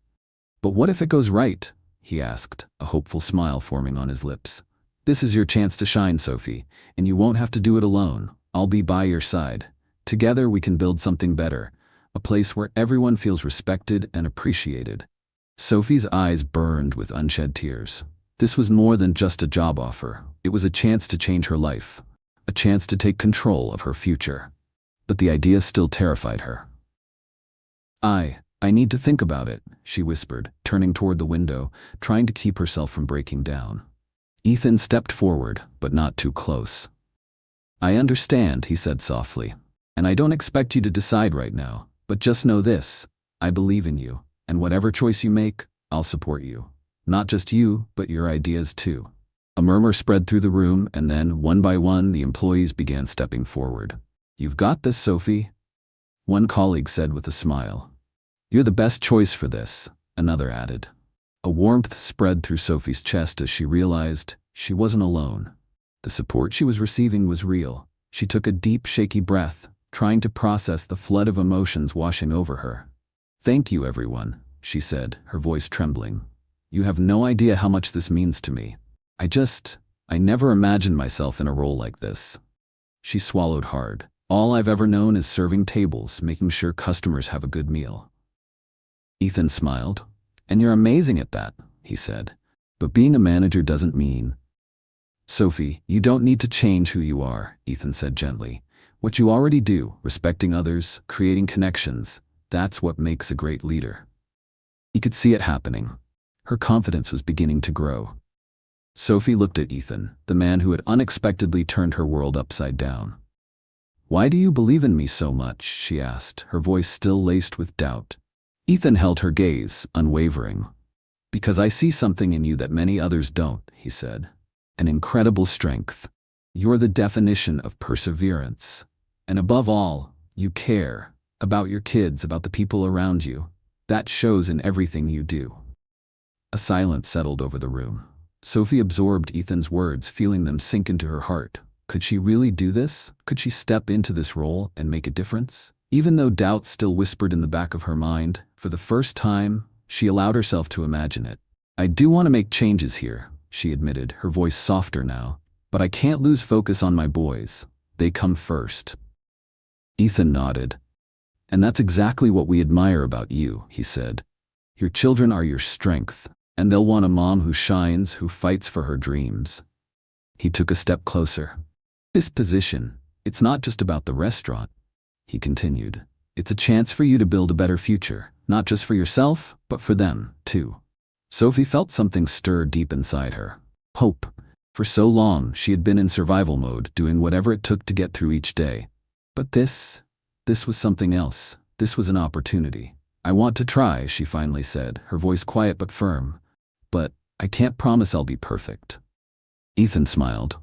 "But what if it goes right?" he asked, a hopeful smile forming on his lips. "This is your chance to shine, Sophie, and you won't have to do it alone. I'll be by your side. Together we can build something better, a place where everyone feels respected and appreciated." Sophie's eyes burned with unshed tears. This was more than just a job offer. It was a chance to change her life, a chance to take control of her future. But the idea still terrified her. I need to think about it," she whispered, turning toward the window, trying to keep herself from breaking down. Ethan stepped forward, but not too close. "I understand," he said softly, "and I don't expect you to decide right now, but just know this, I believe in you, and whatever choice you make, I'll support you. Not just you, but your ideas too." A murmur spread through the room, and then, one by one, the employees began stepping forward. "You've got this, Sophie," one colleague said with a smile. "You're the best choice for this," another added. A warmth spread through Sophie's chest as she realized she wasn't alone. The support she was receiving was real. She took a deep, shaky breath, trying to process the flood of emotions washing over her. "Thank you, everyone," she said, her voice trembling. "You have no idea how much this means to me. I never imagined myself in a role like this." She swallowed hard. "All I've ever known is serving tables, making sure customers have a good meal." Ethan smiled. "And you're amazing at that," he said. "But being a manager doesn't mean—" "Sophie, you don't need to change who you are," Ethan said gently. "What you already do, respecting others, creating connections, that's what makes a great leader." He could see it happening. Her confidence was beginning to grow. Sophie looked at Ethan, the man who had unexpectedly turned her world upside down. "Why do you believe in me so much?" she asked, her voice still laced with doubt. Ethan held her gaze, unwavering. "Because I see something in you that many others don't," he said. "An incredible strength. You're the definition of perseverance. And above all, you care about your kids, about the people around you. That shows in everything you do." A silence settled over the room. Sophie absorbed Ethan's words, feeling them sink into her heart. Could she really do this? Could she step into this role and make a difference? Even though doubt still whispered in the back of her mind, for the first time, she allowed herself to imagine it. "I do want to make changes here," she admitted, her voice softer now. "But I can't lose focus on my boys. They come first." Ethan nodded. "And that's exactly what we admire about you," he said. "Your children are your strength, and they'll want a mom who shines, who fights for her dreams." He took a step closer. "This position, it's not just about the restaurant," he continued. "It's a chance for you to build a better future, not just for yourself, but for them, too." Sophie felt something stir deep inside her. Hope. For so long, she had been in survival mode, doing whatever it took to get through each day. But this was something else. This was an opportunity. "I want to try," she finally said, her voice quiet but firm. "But I can't promise I'll be perfect." Ethan smiled.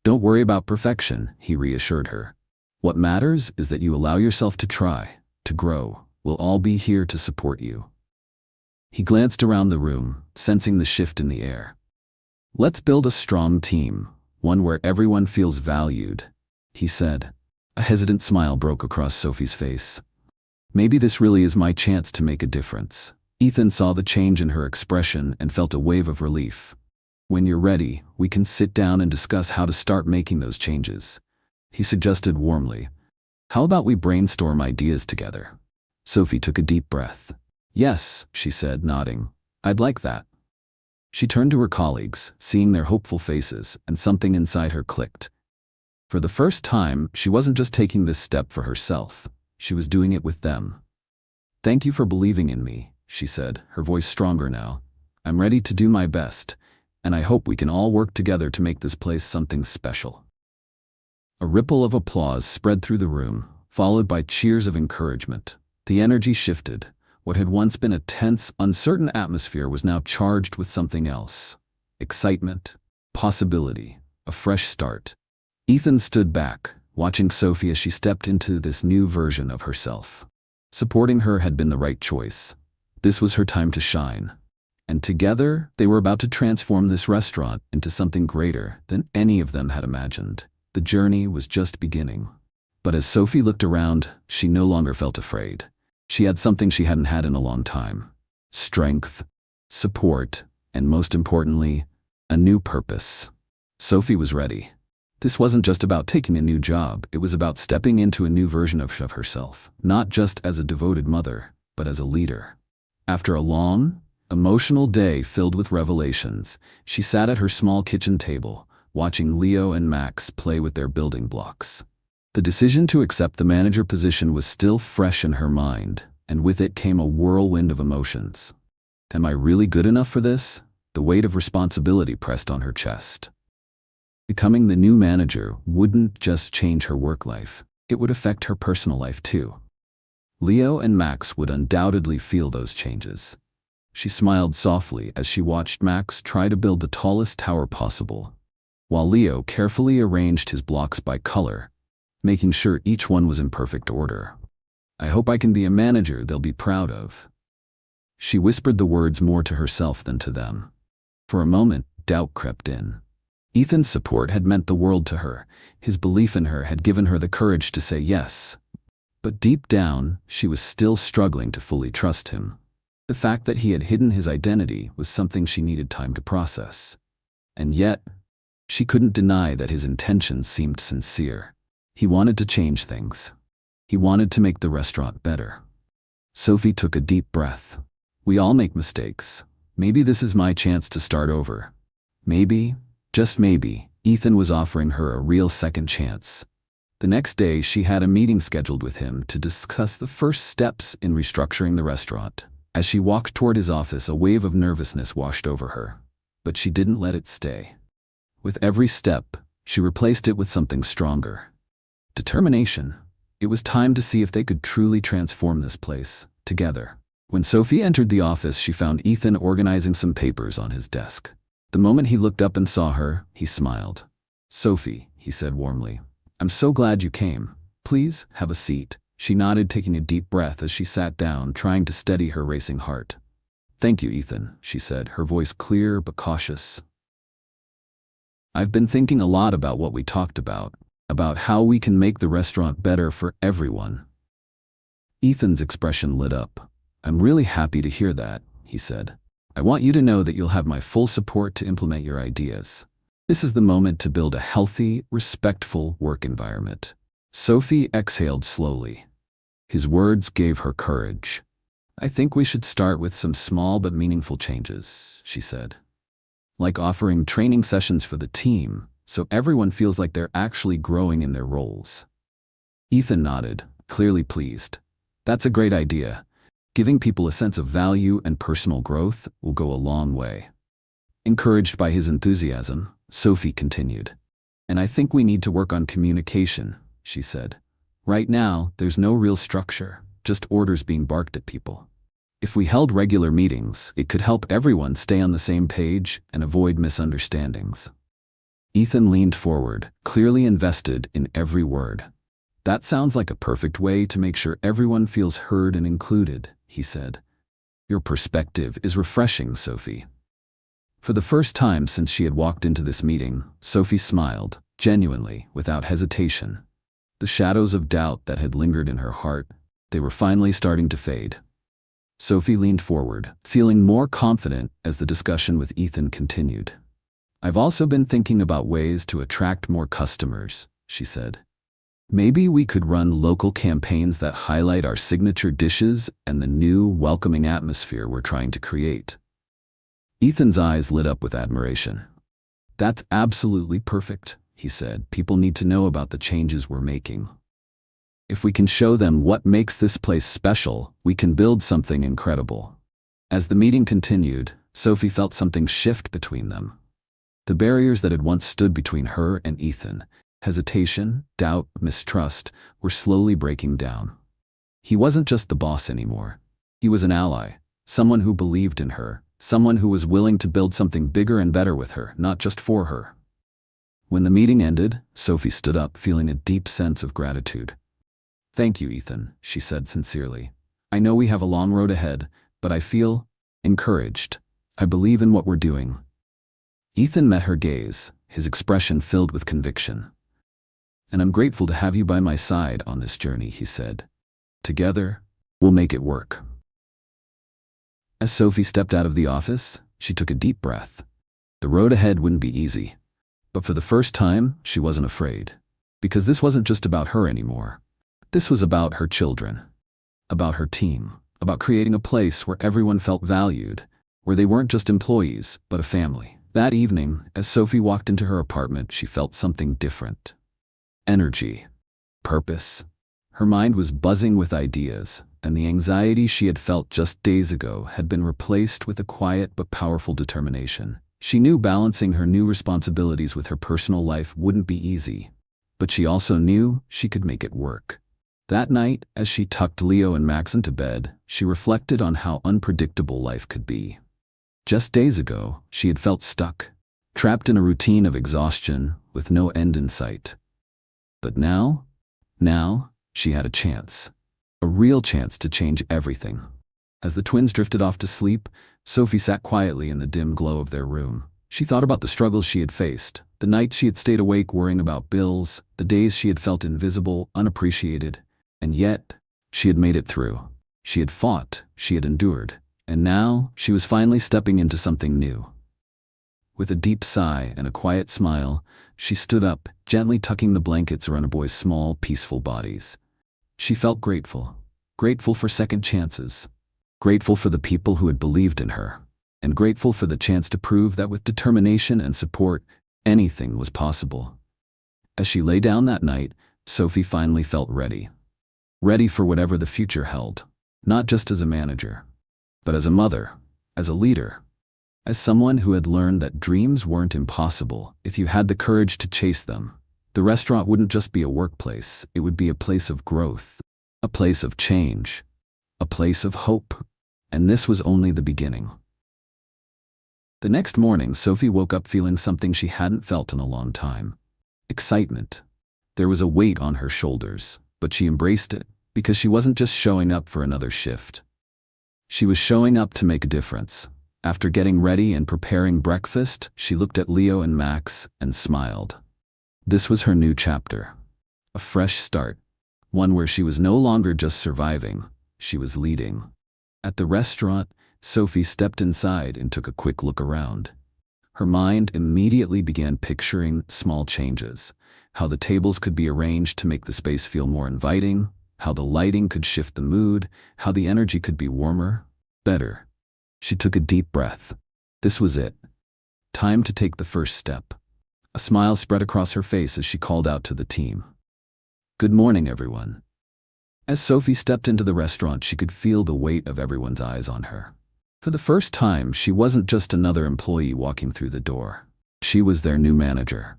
"Don't worry about perfection," he reassured her. "What matters is that you allow yourself to try, to grow. We'll all be here to support you." He glanced around the room, sensing the shift in the air. "Let's build a strong team, one where everyone feels valued," he said. A hesitant smile broke across Sophie's face. "Maybe this really is my chance to make a difference." Ethan saw the change in her expression and felt a wave of relief. "When you're ready, we can sit down and discuss how to start making those changes," he suggested warmly. How about we brainstorm ideas together? Sophie took a deep breath. Yes, she said, nodding. I'd like that. She turned to her colleagues, seeing their hopeful faces, and something inside her clicked. For the first time, she wasn't just taking this step for herself. She was doing it with them. Thank you for believing in me, she said, her voice stronger now. I'm ready to do my best, and I hope we can all work together to make this place something special. A ripple of applause spread through the room, followed by cheers of encouragement. The energy shifted. What had once been a tense, uncertain atmosphere was now charged with something else. Excitement, possibility, a fresh start. Ethan stood back, watching Sophie as she stepped into this new version of herself. Supporting her had been the right choice. This was her time to shine. And together, they were about to transform this restaurant into something greater than any of them had imagined. The journey was just beginning. But as Sophie looked around, she no longer felt afraid. She had something she hadn't had in a long time. Strength, support, and most importantly, a new purpose. Sophie was ready. This wasn't just about taking a new job, it was about stepping into a new version of herself, not just as a devoted mother, but as a leader. After a long, emotional day filled with revelations, she sat at her small kitchen table, watching Leo and Max play with their building blocks. The decision to accept the manager position was still fresh in her mind, and with it came a whirlwind of emotions. Am I really good enough for this? The weight of responsibility pressed on her chest. Becoming the new manager wouldn't just change her work life, it would affect her personal life too. Leo and Max would undoubtedly feel those changes. She smiled softly as she watched Max try to build the tallest tower possible, while Leo carefully arranged his blocks by color, making sure each one was in perfect order. I hope I can be a manager they'll be proud of. She whispered the words more to herself than to them. For a moment, doubt crept in. Ethan's support had meant the world to her. His belief in her had given her the courage to say yes. But deep down, she was still struggling to fully trust him. The fact that he had hidden his identity was something she needed time to process. And yet, she couldn't deny that his intentions seemed sincere. He wanted to change things. He wanted to make the restaurant better. Sophie took a deep breath. We all make mistakes. Maybe this is my chance to start over. Maybe, just maybe, Ethan was offering her a real second chance. The next day, she had a meeting scheduled with him to discuss the first steps in restructuring the restaurant. As she walked toward his office, a wave of nervousness washed over her. But she didn't let it stay. With every step, she replaced it with something stronger. Determination. It was time to see if they could truly transform this place, together. When Sophie entered the office, she found Ethan organizing some papers on his desk. The moment he looked up and saw her, he smiled. Sophie, he said warmly, I'm so glad you came. Please, have a seat. She nodded, taking a deep breath as she sat down, trying to steady her racing heart. Thank you, Ethan, she said, her voice clear but cautious. I've been thinking a lot about what we talked about how how we can make the restaurant better for everyone. Ethan's expression lit up. I'm really happy to hear that, he said. I want you to know that you'll have my full support to implement your ideas. This is the moment to build a healthy, respectful work environment. Sophie exhaled slowly. His words gave her courage. I think we should start with some small but meaningful changes, she said. Like offering training sessions for the team, so everyone feels like they're actually growing in their roles. Ethan nodded, clearly pleased. That's a great idea. Giving people a sense of value and personal growth will go a long way. Encouraged by his enthusiasm, Sophie continued. And I think we need to work on communication, she said. Right now, there's no real structure, just orders being barked at people. If we held regular meetings, it could help everyone stay on the same page and avoid misunderstandings. Ethan leaned forward, clearly invested in every word. That sounds like a perfect way to make sure everyone feels heard and included, he said. Your perspective is refreshing, Sophie. For the first time since she had walked into this meeting, Sophie smiled, genuinely, without hesitation. The shadows of doubt that had lingered in her heart, they were finally starting to fade. Sophie leaned forward, feeling more confident as the discussion with Ethan continued. I've also been thinking about ways to attract more customers, she said. Maybe we could run local campaigns that highlight our signature dishes and the new, welcoming atmosphere we're trying to create." Ethan's eyes lit up with admiration. "That's absolutely perfect," he said. "People need to know about the changes we're making. If we can show them what makes this place special, we can build something incredible." As the meeting continued, Sophie felt something shift between them. The barriers that had once stood between her and Ethan, hesitation, doubt, mistrust, were slowly breaking down. He wasn't just the boss anymore. He was an ally, someone who believed in her, someone who was willing to build something bigger and better with her, not just for her. When the meeting ended, Sophie stood up, feeling a deep sense of gratitude. "Thank you, Ethan," she said sincerely. "I know we have a long road ahead, but I feel encouraged. I believe in what we're doing." Ethan met her gaze, his expression filled with conviction. "And I'm grateful to have you by my side on this journey," he said. "Together, we'll make it work." As Sophie stepped out of the office, she took a deep breath. The road ahead wouldn't be easy. But for the first time, she wasn't afraid. Because this wasn't just about her anymore. This was about her children. About her team. About creating a place where everyone felt valued. Where they weren't just employees, but a family. That evening, as Sophie walked into her apartment, she felt something different. Energy. Purpose. Her mind was buzzing with ideas, and the anxiety she had felt just days ago had been replaced with a quiet but powerful determination. She knew balancing her new responsibilities with her personal life wouldn't be easy, but she also knew she could make it work. That night, as she tucked Leo and Max into bed, she reflected on how unpredictable life could be. Just days ago, she had felt stuck, trapped in a routine of exhaustion with no end in sight. But now, she had a chance. A real chance to change everything. As the twins drifted off to sleep, Sophie sat quietly in the dim glow of their room. She thought about the struggles she had faced, the nights she had stayed awake worrying about bills, the days she had felt invisible, unappreciated. And yet, she had made it through. She had fought, she had endured, and now she was finally stepping into something new. With a deep sigh and a quiet smile, she stood up, gently tucking the blankets around her boys' small, peaceful bodies. She felt grateful. Grateful for second chances. Grateful for the people who had believed in her. And grateful for the chance to prove that with determination and support, anything was possible. As she lay down that night, Sophie finally felt ready. Ready for whatever the future held. Not just as a manager, but as a mother, as a leader, as someone who had learned that dreams weren't impossible if you had the courage to chase them. The restaurant wouldn't just be a workplace, it would be a place of growth, a place of change, a place of hope. And this was only the beginning. The next morning, Sophie woke up feeling something she hadn't felt in a long time. Excitement. There was a weight on her shoulders, but she embraced it because she wasn't just showing up for another shift. She was showing up to make a difference. After getting ready and preparing breakfast, she looked at Leo and Max and smiled. This was her new chapter. A fresh start. One where she was no longer just surviving, she was leading. At the restaurant, Sophie stepped inside and took a quick look around. Her mind immediately began picturing small changes. How the tables could be arranged to make the space feel more inviting, how the lighting could shift the mood, how the energy could be warmer, better. She took a deep breath. This was it. Time to take the first step. A smile spread across her face as she called out to the team. "Good morning, everyone." As Sophie stepped into the restaurant, she could feel the weight of everyone's eyes on her. For the first time, she wasn't just another employee walking through the door. She was their new manager.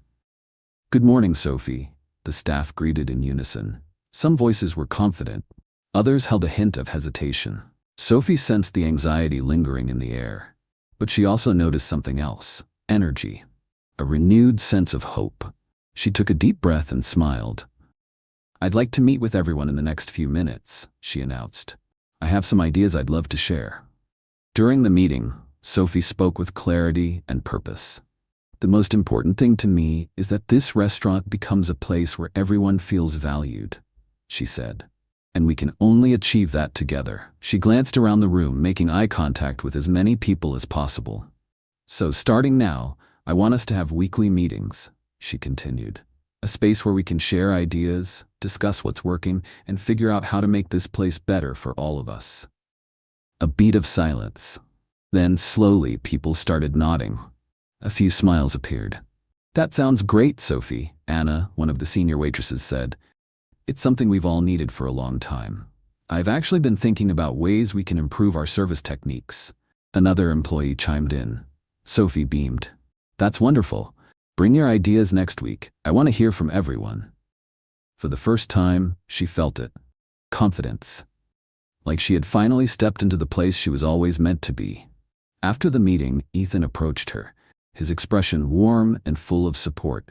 "Good morning, Sophie," the staff greeted in unison. Some voices were confident, others held a hint of hesitation. Sophie sensed the anxiety lingering in the air, but she also noticed something else: energy, a renewed sense of hope. She took a deep breath and smiled. "I'd like to meet with everyone in the next few minutes," she announced. "I have some ideas I'd love to share." During the meeting, Sophie spoke with clarity and purpose. "The most important thing to me is that this restaurant becomes a place where everyone feels valued," she said. "And we can only achieve that together." She glanced around the room, making eye contact with as many people as possible. "So starting now, I want us to have weekly meetings," she continued. "A space where we can share ideas, discuss what's working, and figure out how to make this place better for all of us. A beat of silence. Then, slowly, people started nodding. A few smiles appeared. "That sounds great, Sophie," Anna, one of the senior waitresses, said. "It's something we've all needed for a long time. I've actually been thinking about ways we can improve our service techniques." Another employee chimed in. Sophie beamed. "That's wonderful. Bring your ideas next week. I want to hear from everyone." For the first time, she felt it. Confidence. Like she had finally stepped into the place she was always meant to be. After the meeting, Ethan approached her, his expression warm and full of support.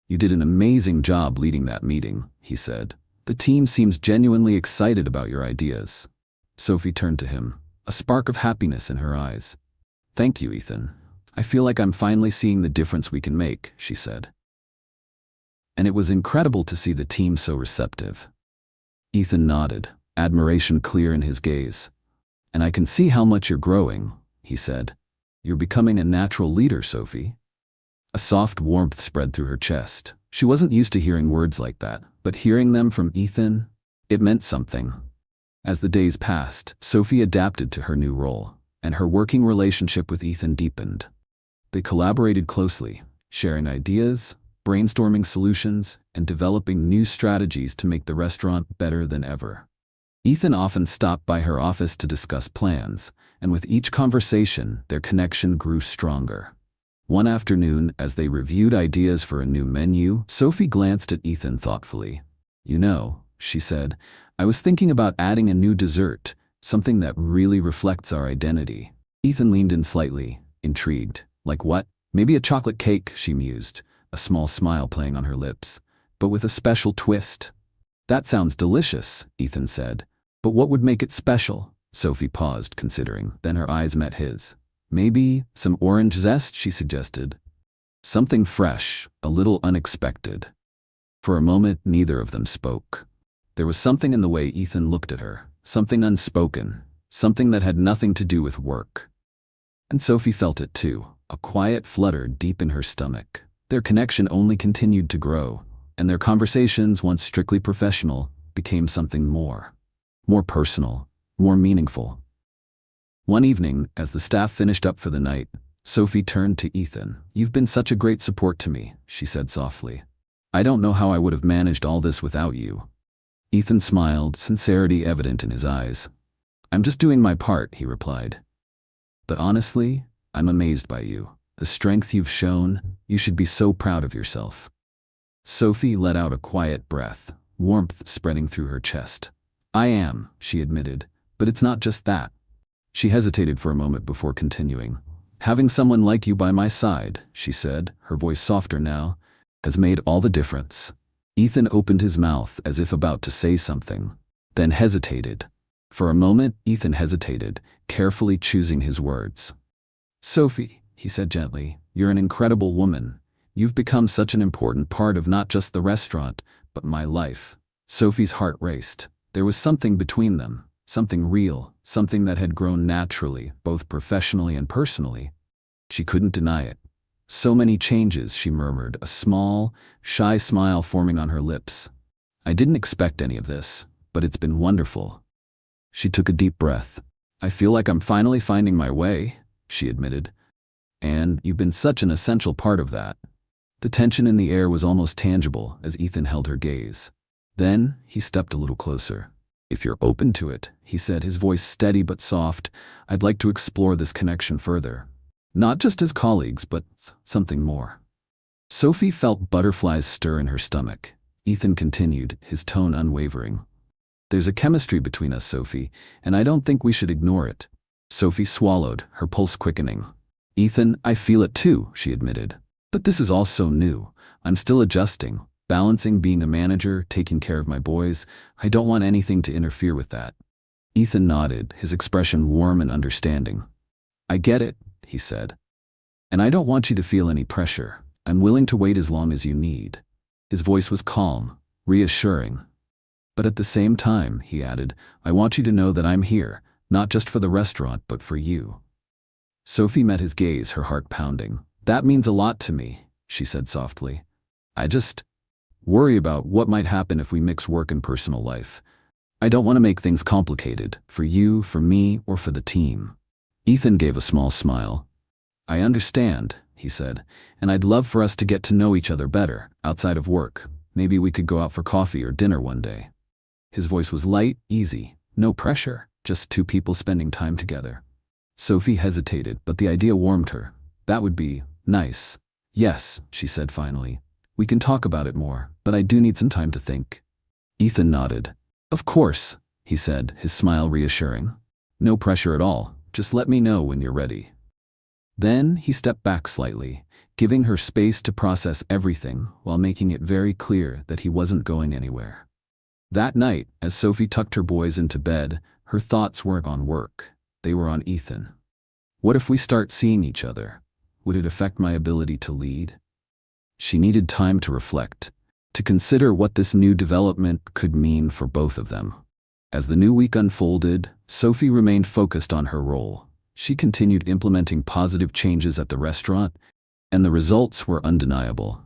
"You did an amazing job leading that meeting," he said. "The team seems genuinely excited about your ideas." Sophie turned to him, a spark of happiness in her eyes. "Thank you, Ethan. I feel like I'm finally seeing the difference we can make," she said. And it was incredible to see the team so receptive. Ethan nodded, admiration clear in his gaze. "And I can see how much you're growing," he said. "You're becoming a natural leader, Sophie." A soft warmth spread through her chest. She wasn't used to hearing words like that, but hearing them from Ethan, it meant something. As the days passed, Sophie adapted to her new role, and her working relationship with Ethan deepened. They collaborated closely, sharing ideas, brainstorming solutions, and developing new strategies to make the restaurant better than ever. Ethan often stopped by her office to discuss plans, and with each conversation, their connection grew stronger. One afternoon, as they reviewed ideas for a new menu, Sophie glanced at Ethan thoughtfully. "You know," she said, "I was thinking about adding a new dessert, something that really reflects our identity." Ethan leaned in slightly, intrigued. "Like what?" "Maybe a chocolate cake," she mused, a small smile playing on her lips, "but with a special twist." "That sounds delicious," Ethan said. "But what would make it special?" Sophie paused, considering, then her eyes met his. "Maybe some orange zest," she suggested. Something fresh, a little unexpected. For a moment, neither of them spoke. There was something in the way Ethan looked at her, something unspoken, something that had nothing to do with work. And Sophie felt it too, a quiet flutter deep in her stomach. Their connection only continued to grow, and their conversations, once strictly professional, became something more. More personal, more meaningful. One evening, as the staff finished up for the night, Sophie turned to Ethan. "You've been such a great support to me," she said softly. "I don't know how I would have managed all this without you." Ethan smiled, sincerity evident in his eyes. "I'm just doing my part," he replied. "But honestly, I'm amazed by you. The strength you've shown, you should be so proud of yourself." Sophie let out a quiet breath, warmth spreading through her chest. "I am," she admitted, "but it's not just that." She hesitated for a moment before continuing. "Having someone like you by my side," she said, her voice softer now, "has made all the difference." Ethan opened his mouth as if about to say something, then hesitated. For a moment, Ethan hesitated, carefully choosing his words. "Sophie," he said gently, "you're an incredible woman. You've become such an important part of not just the restaurant, but my life." Sophie's heart raced. There was something between them. Something real, something that had grown naturally, both professionally and personally. She couldn't deny it. "So many changes," she murmured, a small, shy smile forming on her lips. "I didn't expect any of this, but it's been wonderful." She took a deep breath. "I feel like I'm finally finding my way," she admitted. "And you've been such an essential part of that." The tension in the air was almost tangible as Ethan held her gaze. Then he stepped a little closer. "If you're open to it," he said, his voice steady but soft, "I'd like to explore this connection further. Not just as colleagues, but something more." Sophie felt butterflies stir in her stomach. Ethan continued, his tone unwavering. "There's a chemistry between us, Sophie, and I don't think we should ignore it." Sophie swallowed, her pulse quickening. "Ethan, I feel it too," she admitted. "But this is all so new. I'm still adjusting. Balancing being a manager, taking care of my boys. I don't want anything to interfere with that." Ethan nodded, his expression warm and understanding. "I get it," he said. "And I don't want you to feel any pressure. I'm willing to wait as long as you need." His voice was calm, reassuring. "But at the same time," he added, "I want you to know that I'm here, not just for the restaurant, but for you." Sophie met his gaze, her heart pounding. "That means a lot to me," she said softly. worry about what might happen if we mix work and personal life. I don't want to make things complicated, for you, for me, or for the team. Ethan gave a small smile. I understand, he said, and I'd love for us to get to know each other better, outside of work. Maybe we could go out for coffee or dinner one day. His voice was light, easy, no pressure, just two people spending time together. Sophie hesitated, but the idea warmed her. That would be nice. Yes, she said finally. We can talk about it more, but I do need some time to think. Ethan nodded. Of course, he said, his smile reassuring. No pressure at all, just let me know when you're ready. Then he stepped back slightly, giving her space to process everything while making it very clear that he wasn't going anywhere. That night, as Sophie tucked her boys into bed, her thoughts weren't on work. They were on Ethan. What if we start seeing each other? Would it affect my ability to lead? She needed time to reflect, to consider what this new development could mean for both of them. As the new week unfolded, Sophie remained focused on her role. She continued implementing positive changes at the restaurant, and the results were undeniable.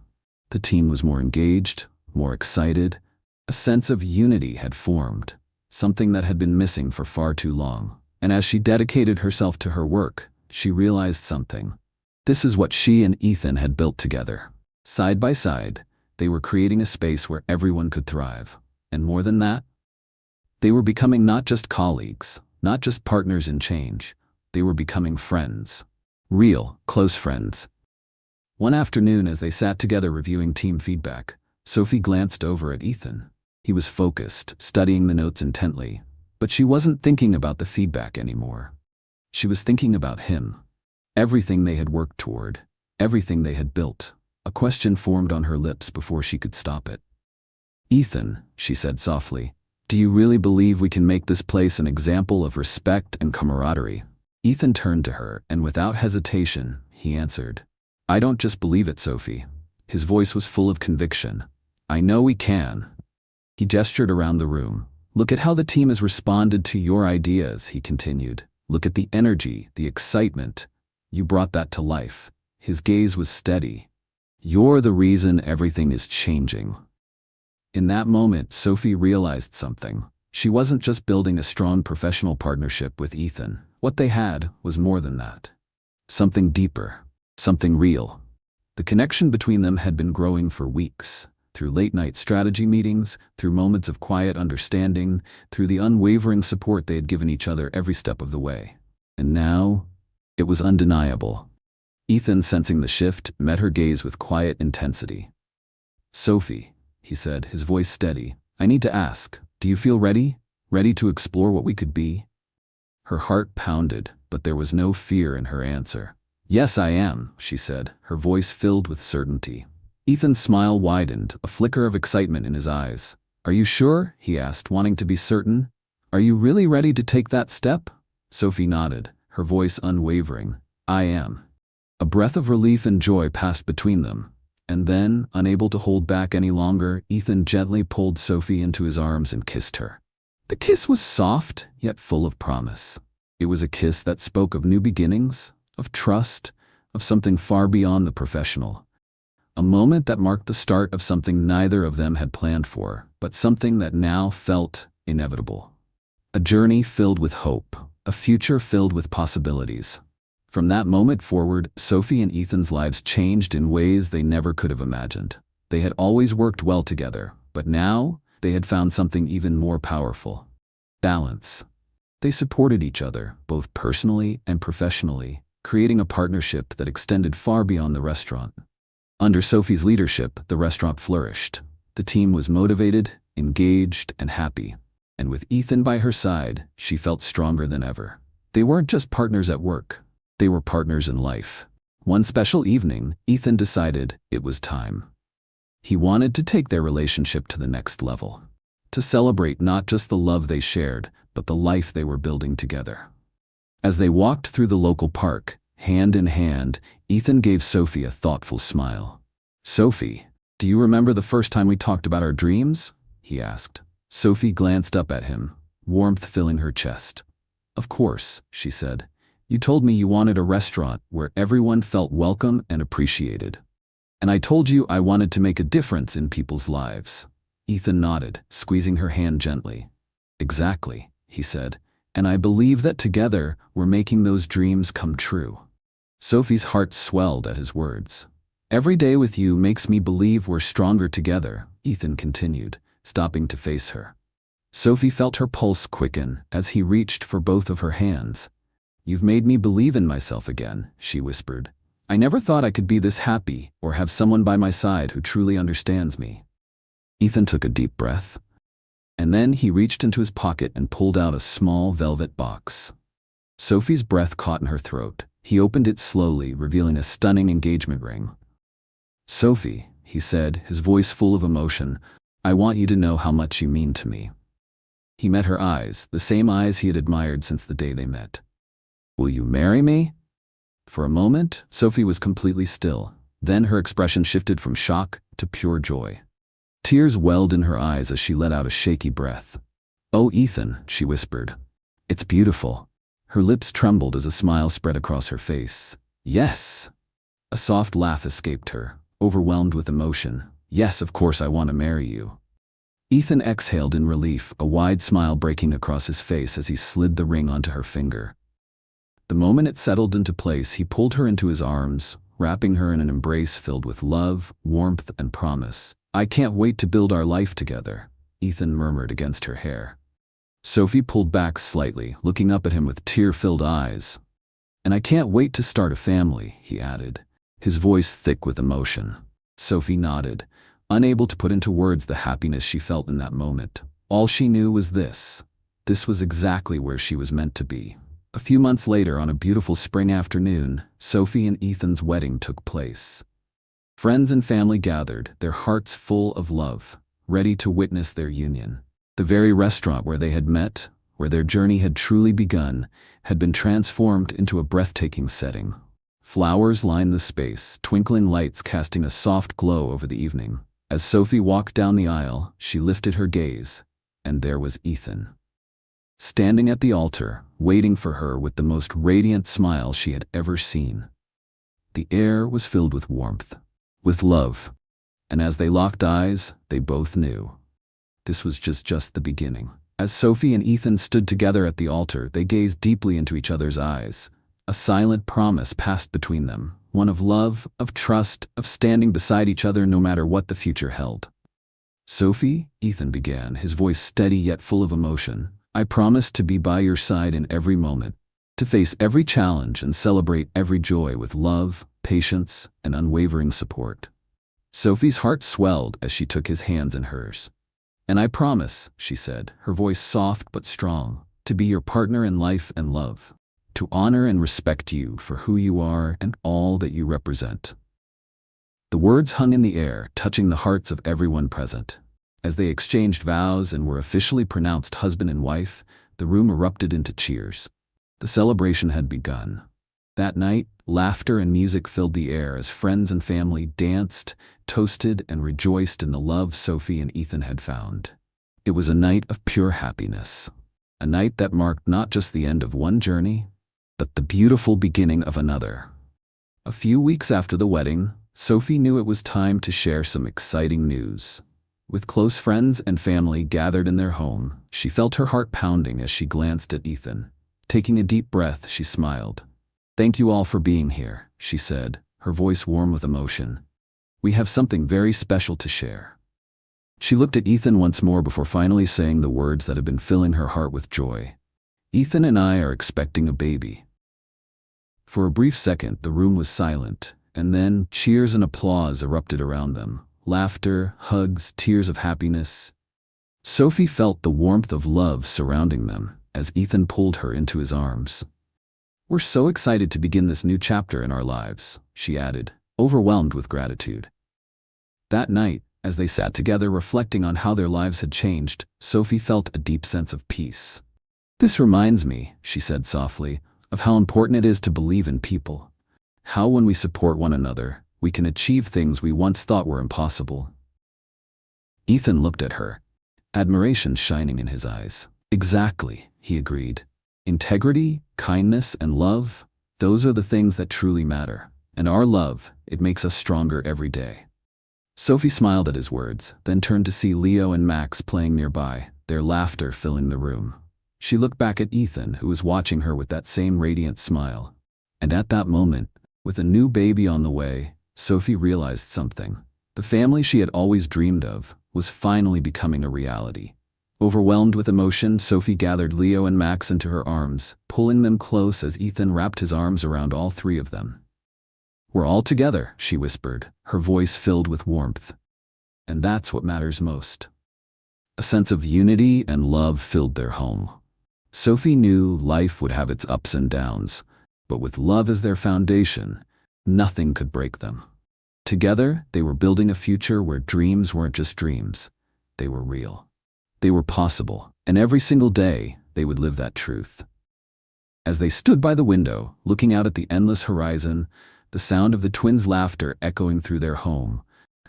The team was more engaged, more excited. A sense of unity had formed, something that had been missing for far too long. And as she dedicated herself to her work, she realized something. This is what she and Ethan had built together. Side by side, they were creating a space where everyone could thrive. And more than that, they were becoming not just colleagues, not just partners in change. They were becoming friends. Real, close friends. One afternoon, as they sat together reviewing team feedback, Sophie glanced over at Ethan. He was focused, studying the notes intently, but she wasn't thinking about the feedback anymore. She was thinking about him. Everything they had worked toward, everything they had built. A question formed on her lips before she could stop it. Ethan, she said softly, do you really believe we can make this place an example of respect and camaraderie? Ethan turned to her, and without hesitation, he answered, I don't just believe it, Sophie. His voice was full of conviction. I know we can. He gestured around the room. Look at how the team has responded to your ideas, he continued. Look at the energy, the excitement. You brought that to life. His gaze was steady. You're the reason everything is changing. In that moment, Sophie realized something. She wasn't just building a strong professional partnership with Ethan. What they had was more than that. Something deeper, something real. The connection between them had been growing for weeks. Through late-night strategy meetings, through moments of quiet understanding, through the unwavering support they had given each other every step of the way. And now, it was undeniable. Ethan, sensing the shift, met her gaze with quiet intensity. Sophie, he said, his voice steady, I need to ask, do you feel ready? Ready to explore what we could be? Her heart pounded, but there was no fear in her answer. Yes, I am, she said, her voice filled with certainty. Ethan's smile widened, a flicker of excitement in his eyes. Are you sure? He asked, wanting to be certain. Are you really ready to take that step? Sophie nodded, her voice unwavering. I am. A breath of relief and joy passed between them. And then, unable to hold back any longer, Ethan gently pulled Sophie into his arms and kissed her. The kiss was soft, yet full of promise. It was a kiss that spoke of new beginnings, of trust, of something far beyond the professional. A moment that marked the start of something neither of them had planned for, but something that now felt inevitable. A journey filled with hope, a future filled with possibilities. From that moment forward, Sophie and Ethan's lives changed in ways they never could have imagined. They had always worked well together, but now they had found something even more powerful. Balance. They supported each other, both personally and professionally, creating a partnership that extended far beyond the restaurant. Under Sophie's leadership, the restaurant flourished. The team was motivated, engaged, and happy. And with Ethan by her side, she felt stronger than ever. They weren't just partners at work. They were partners in life. One special evening, Ethan decided it was time. He wanted to take their relationship to the next level. To celebrate not just the love they shared, but the life they were building together. As they walked through the local park, hand in hand, Ethan gave Sophie a thoughtful smile. Sophie, do you remember the first time we talked about our dreams? He asked. Sophie glanced up at him, warmth filling her chest. Of course, she said. You told me you wanted a restaurant where everyone felt welcome and appreciated. And I told you I wanted to make a difference in people's lives. Ethan nodded, squeezing her hand gently. Exactly, he said. And I believe that together we're making those dreams come true. Sophie's heart swelled at his words. Every day with you makes me believe we're stronger together, Ethan continued, stopping to face her. Sophie felt her pulse quicken as he reached for both of her hands. You've made me believe in myself again, she whispered. I never thought I could be this happy or have someone by my side who truly understands me. Ethan took a deep breath. And then he reached into his pocket and pulled out a small velvet box. Sophie's breath caught in her throat. He opened it slowly, revealing a stunning engagement ring. Sophie, he said, his voice full of emotion, I want you to know how much you mean to me. He met her eyes, the same eyes he had admired since the day they met. Will you marry me? For a moment, Sophie was completely still. Then her expression shifted from shock to pure joy. Tears welled in her eyes as she let out a shaky breath. Oh, Ethan, she whispered. It's beautiful. Her lips trembled as a smile spread across her face. Yes. A soft laugh escaped her, overwhelmed with emotion. Yes, of course I want to marry you. Ethan exhaled in relief, a wide smile breaking across his face as he slid the ring onto her finger. The moment it settled into place, he pulled her into his arms, wrapping her in an embrace filled with love, warmth, and promise. I can't wait to build our life together, Ethan murmured against her hair. Sophie pulled back slightly, looking up at him with tear-filled eyes. And I can't wait to start a family, he added, his voice thick with emotion. Sophie nodded, unable to put into words the happiness she felt in that moment. All she knew was this. This was exactly where she was meant to be. A few months later, on a beautiful spring afternoon, Sophie and Ethan's wedding took place. Friends and family gathered, their hearts full of love, ready to witness their union. The very restaurant where they had met, where their journey had truly begun, had been transformed into a breathtaking setting. Flowers lined the space, twinkling lights casting a soft glow over the evening. As Sophie walked down the aisle, she lifted her gaze, and there was Ethan. Standing at the altar, waiting for her with the most radiant smile she had ever seen. The air was filled with warmth, with love, and as they locked eyes, they both knew. This was just the beginning. As Sophie and Ethan stood together at the altar, they gazed deeply into each other's eyes. A silent promise passed between them, one of love, of trust, of standing beside each other no matter what the future held. Sophie, Ethan began, his voice steady yet full of emotion. I promise to be by your side in every moment, to face every challenge and celebrate every joy with love, patience, and unwavering support. Sophie's heart swelled as she took his hands in hers. And I promise, she said, her voice soft but strong, to be your partner in life and love, to honor and respect you for who you are and all that you represent. The words hung in the air, touching the hearts of everyone present. As they exchanged vows and were officially pronounced husband and wife, the room erupted into cheers. The celebration had begun. That night, laughter and music filled the air as friends and family danced, toasted, and rejoiced in the love Sophie and Ethan had found. It was a night of pure happiness, a night that marked not just the end of one journey, but the beautiful beginning of another. A few weeks after the wedding, Sophie knew it was time to share some exciting news. With close friends and family gathered in their home, she felt her heart pounding as she glanced at Ethan. Taking a deep breath, she smiled. Thank you all for being here, she said, her voice warm with emotion. We have something very special to share. She looked at Ethan once more before finally saying the words that had been filling her heart with joy. Ethan and I are expecting a baby. For a brief second, the room was silent, and then cheers and applause erupted around them. Laughter, hugs, tears of happiness. Sophie felt the warmth of love surrounding them as Ethan pulled her into his arms. We're so excited to begin this new chapter in our lives, she added, overwhelmed with gratitude. That night, as they sat together reflecting on how their lives had changed, Sophie felt a deep sense of peace. This reminds me, she said softly, of how important it is to believe in people. How when we support one another, we can achieve things we once thought were impossible. Ethan looked at her, admiration shining in his eyes. Exactly, he agreed. Integrity, kindness, and love, those are the things that truly matter. And our love, it makes us stronger every day." Sophie smiled at his words, then turned to see Leo and Max playing nearby, their laughter filling the room. She looked back at Ethan, who was watching her with that same radiant smile. And at that moment, with a new baby on the way, Sophie realized something. The family she had always dreamed of was finally becoming a reality. Overwhelmed with emotion, Sophie gathered Leo and Max into her arms, pulling them close as Ethan wrapped his arms around all three of them. "We're all together," she whispered, her voice filled with warmth. And that's what matters most. A sense of unity and love filled their home. Sophie knew life would have its ups and downs, but with love as their foundation, nothing could break them. Together, they were building a future where dreams weren't just dreams. They were real. They were possible, and every single day, they would live that truth. As they stood by the window, looking out at the endless horizon, the sound of the twins' laughter echoing through their home,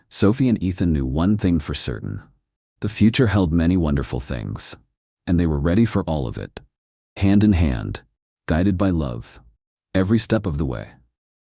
Sophie and Ethan knew one thing for certain. The future held many wonderful things, and they were ready for all of it. Hand in hand, guided by love, every step of the way.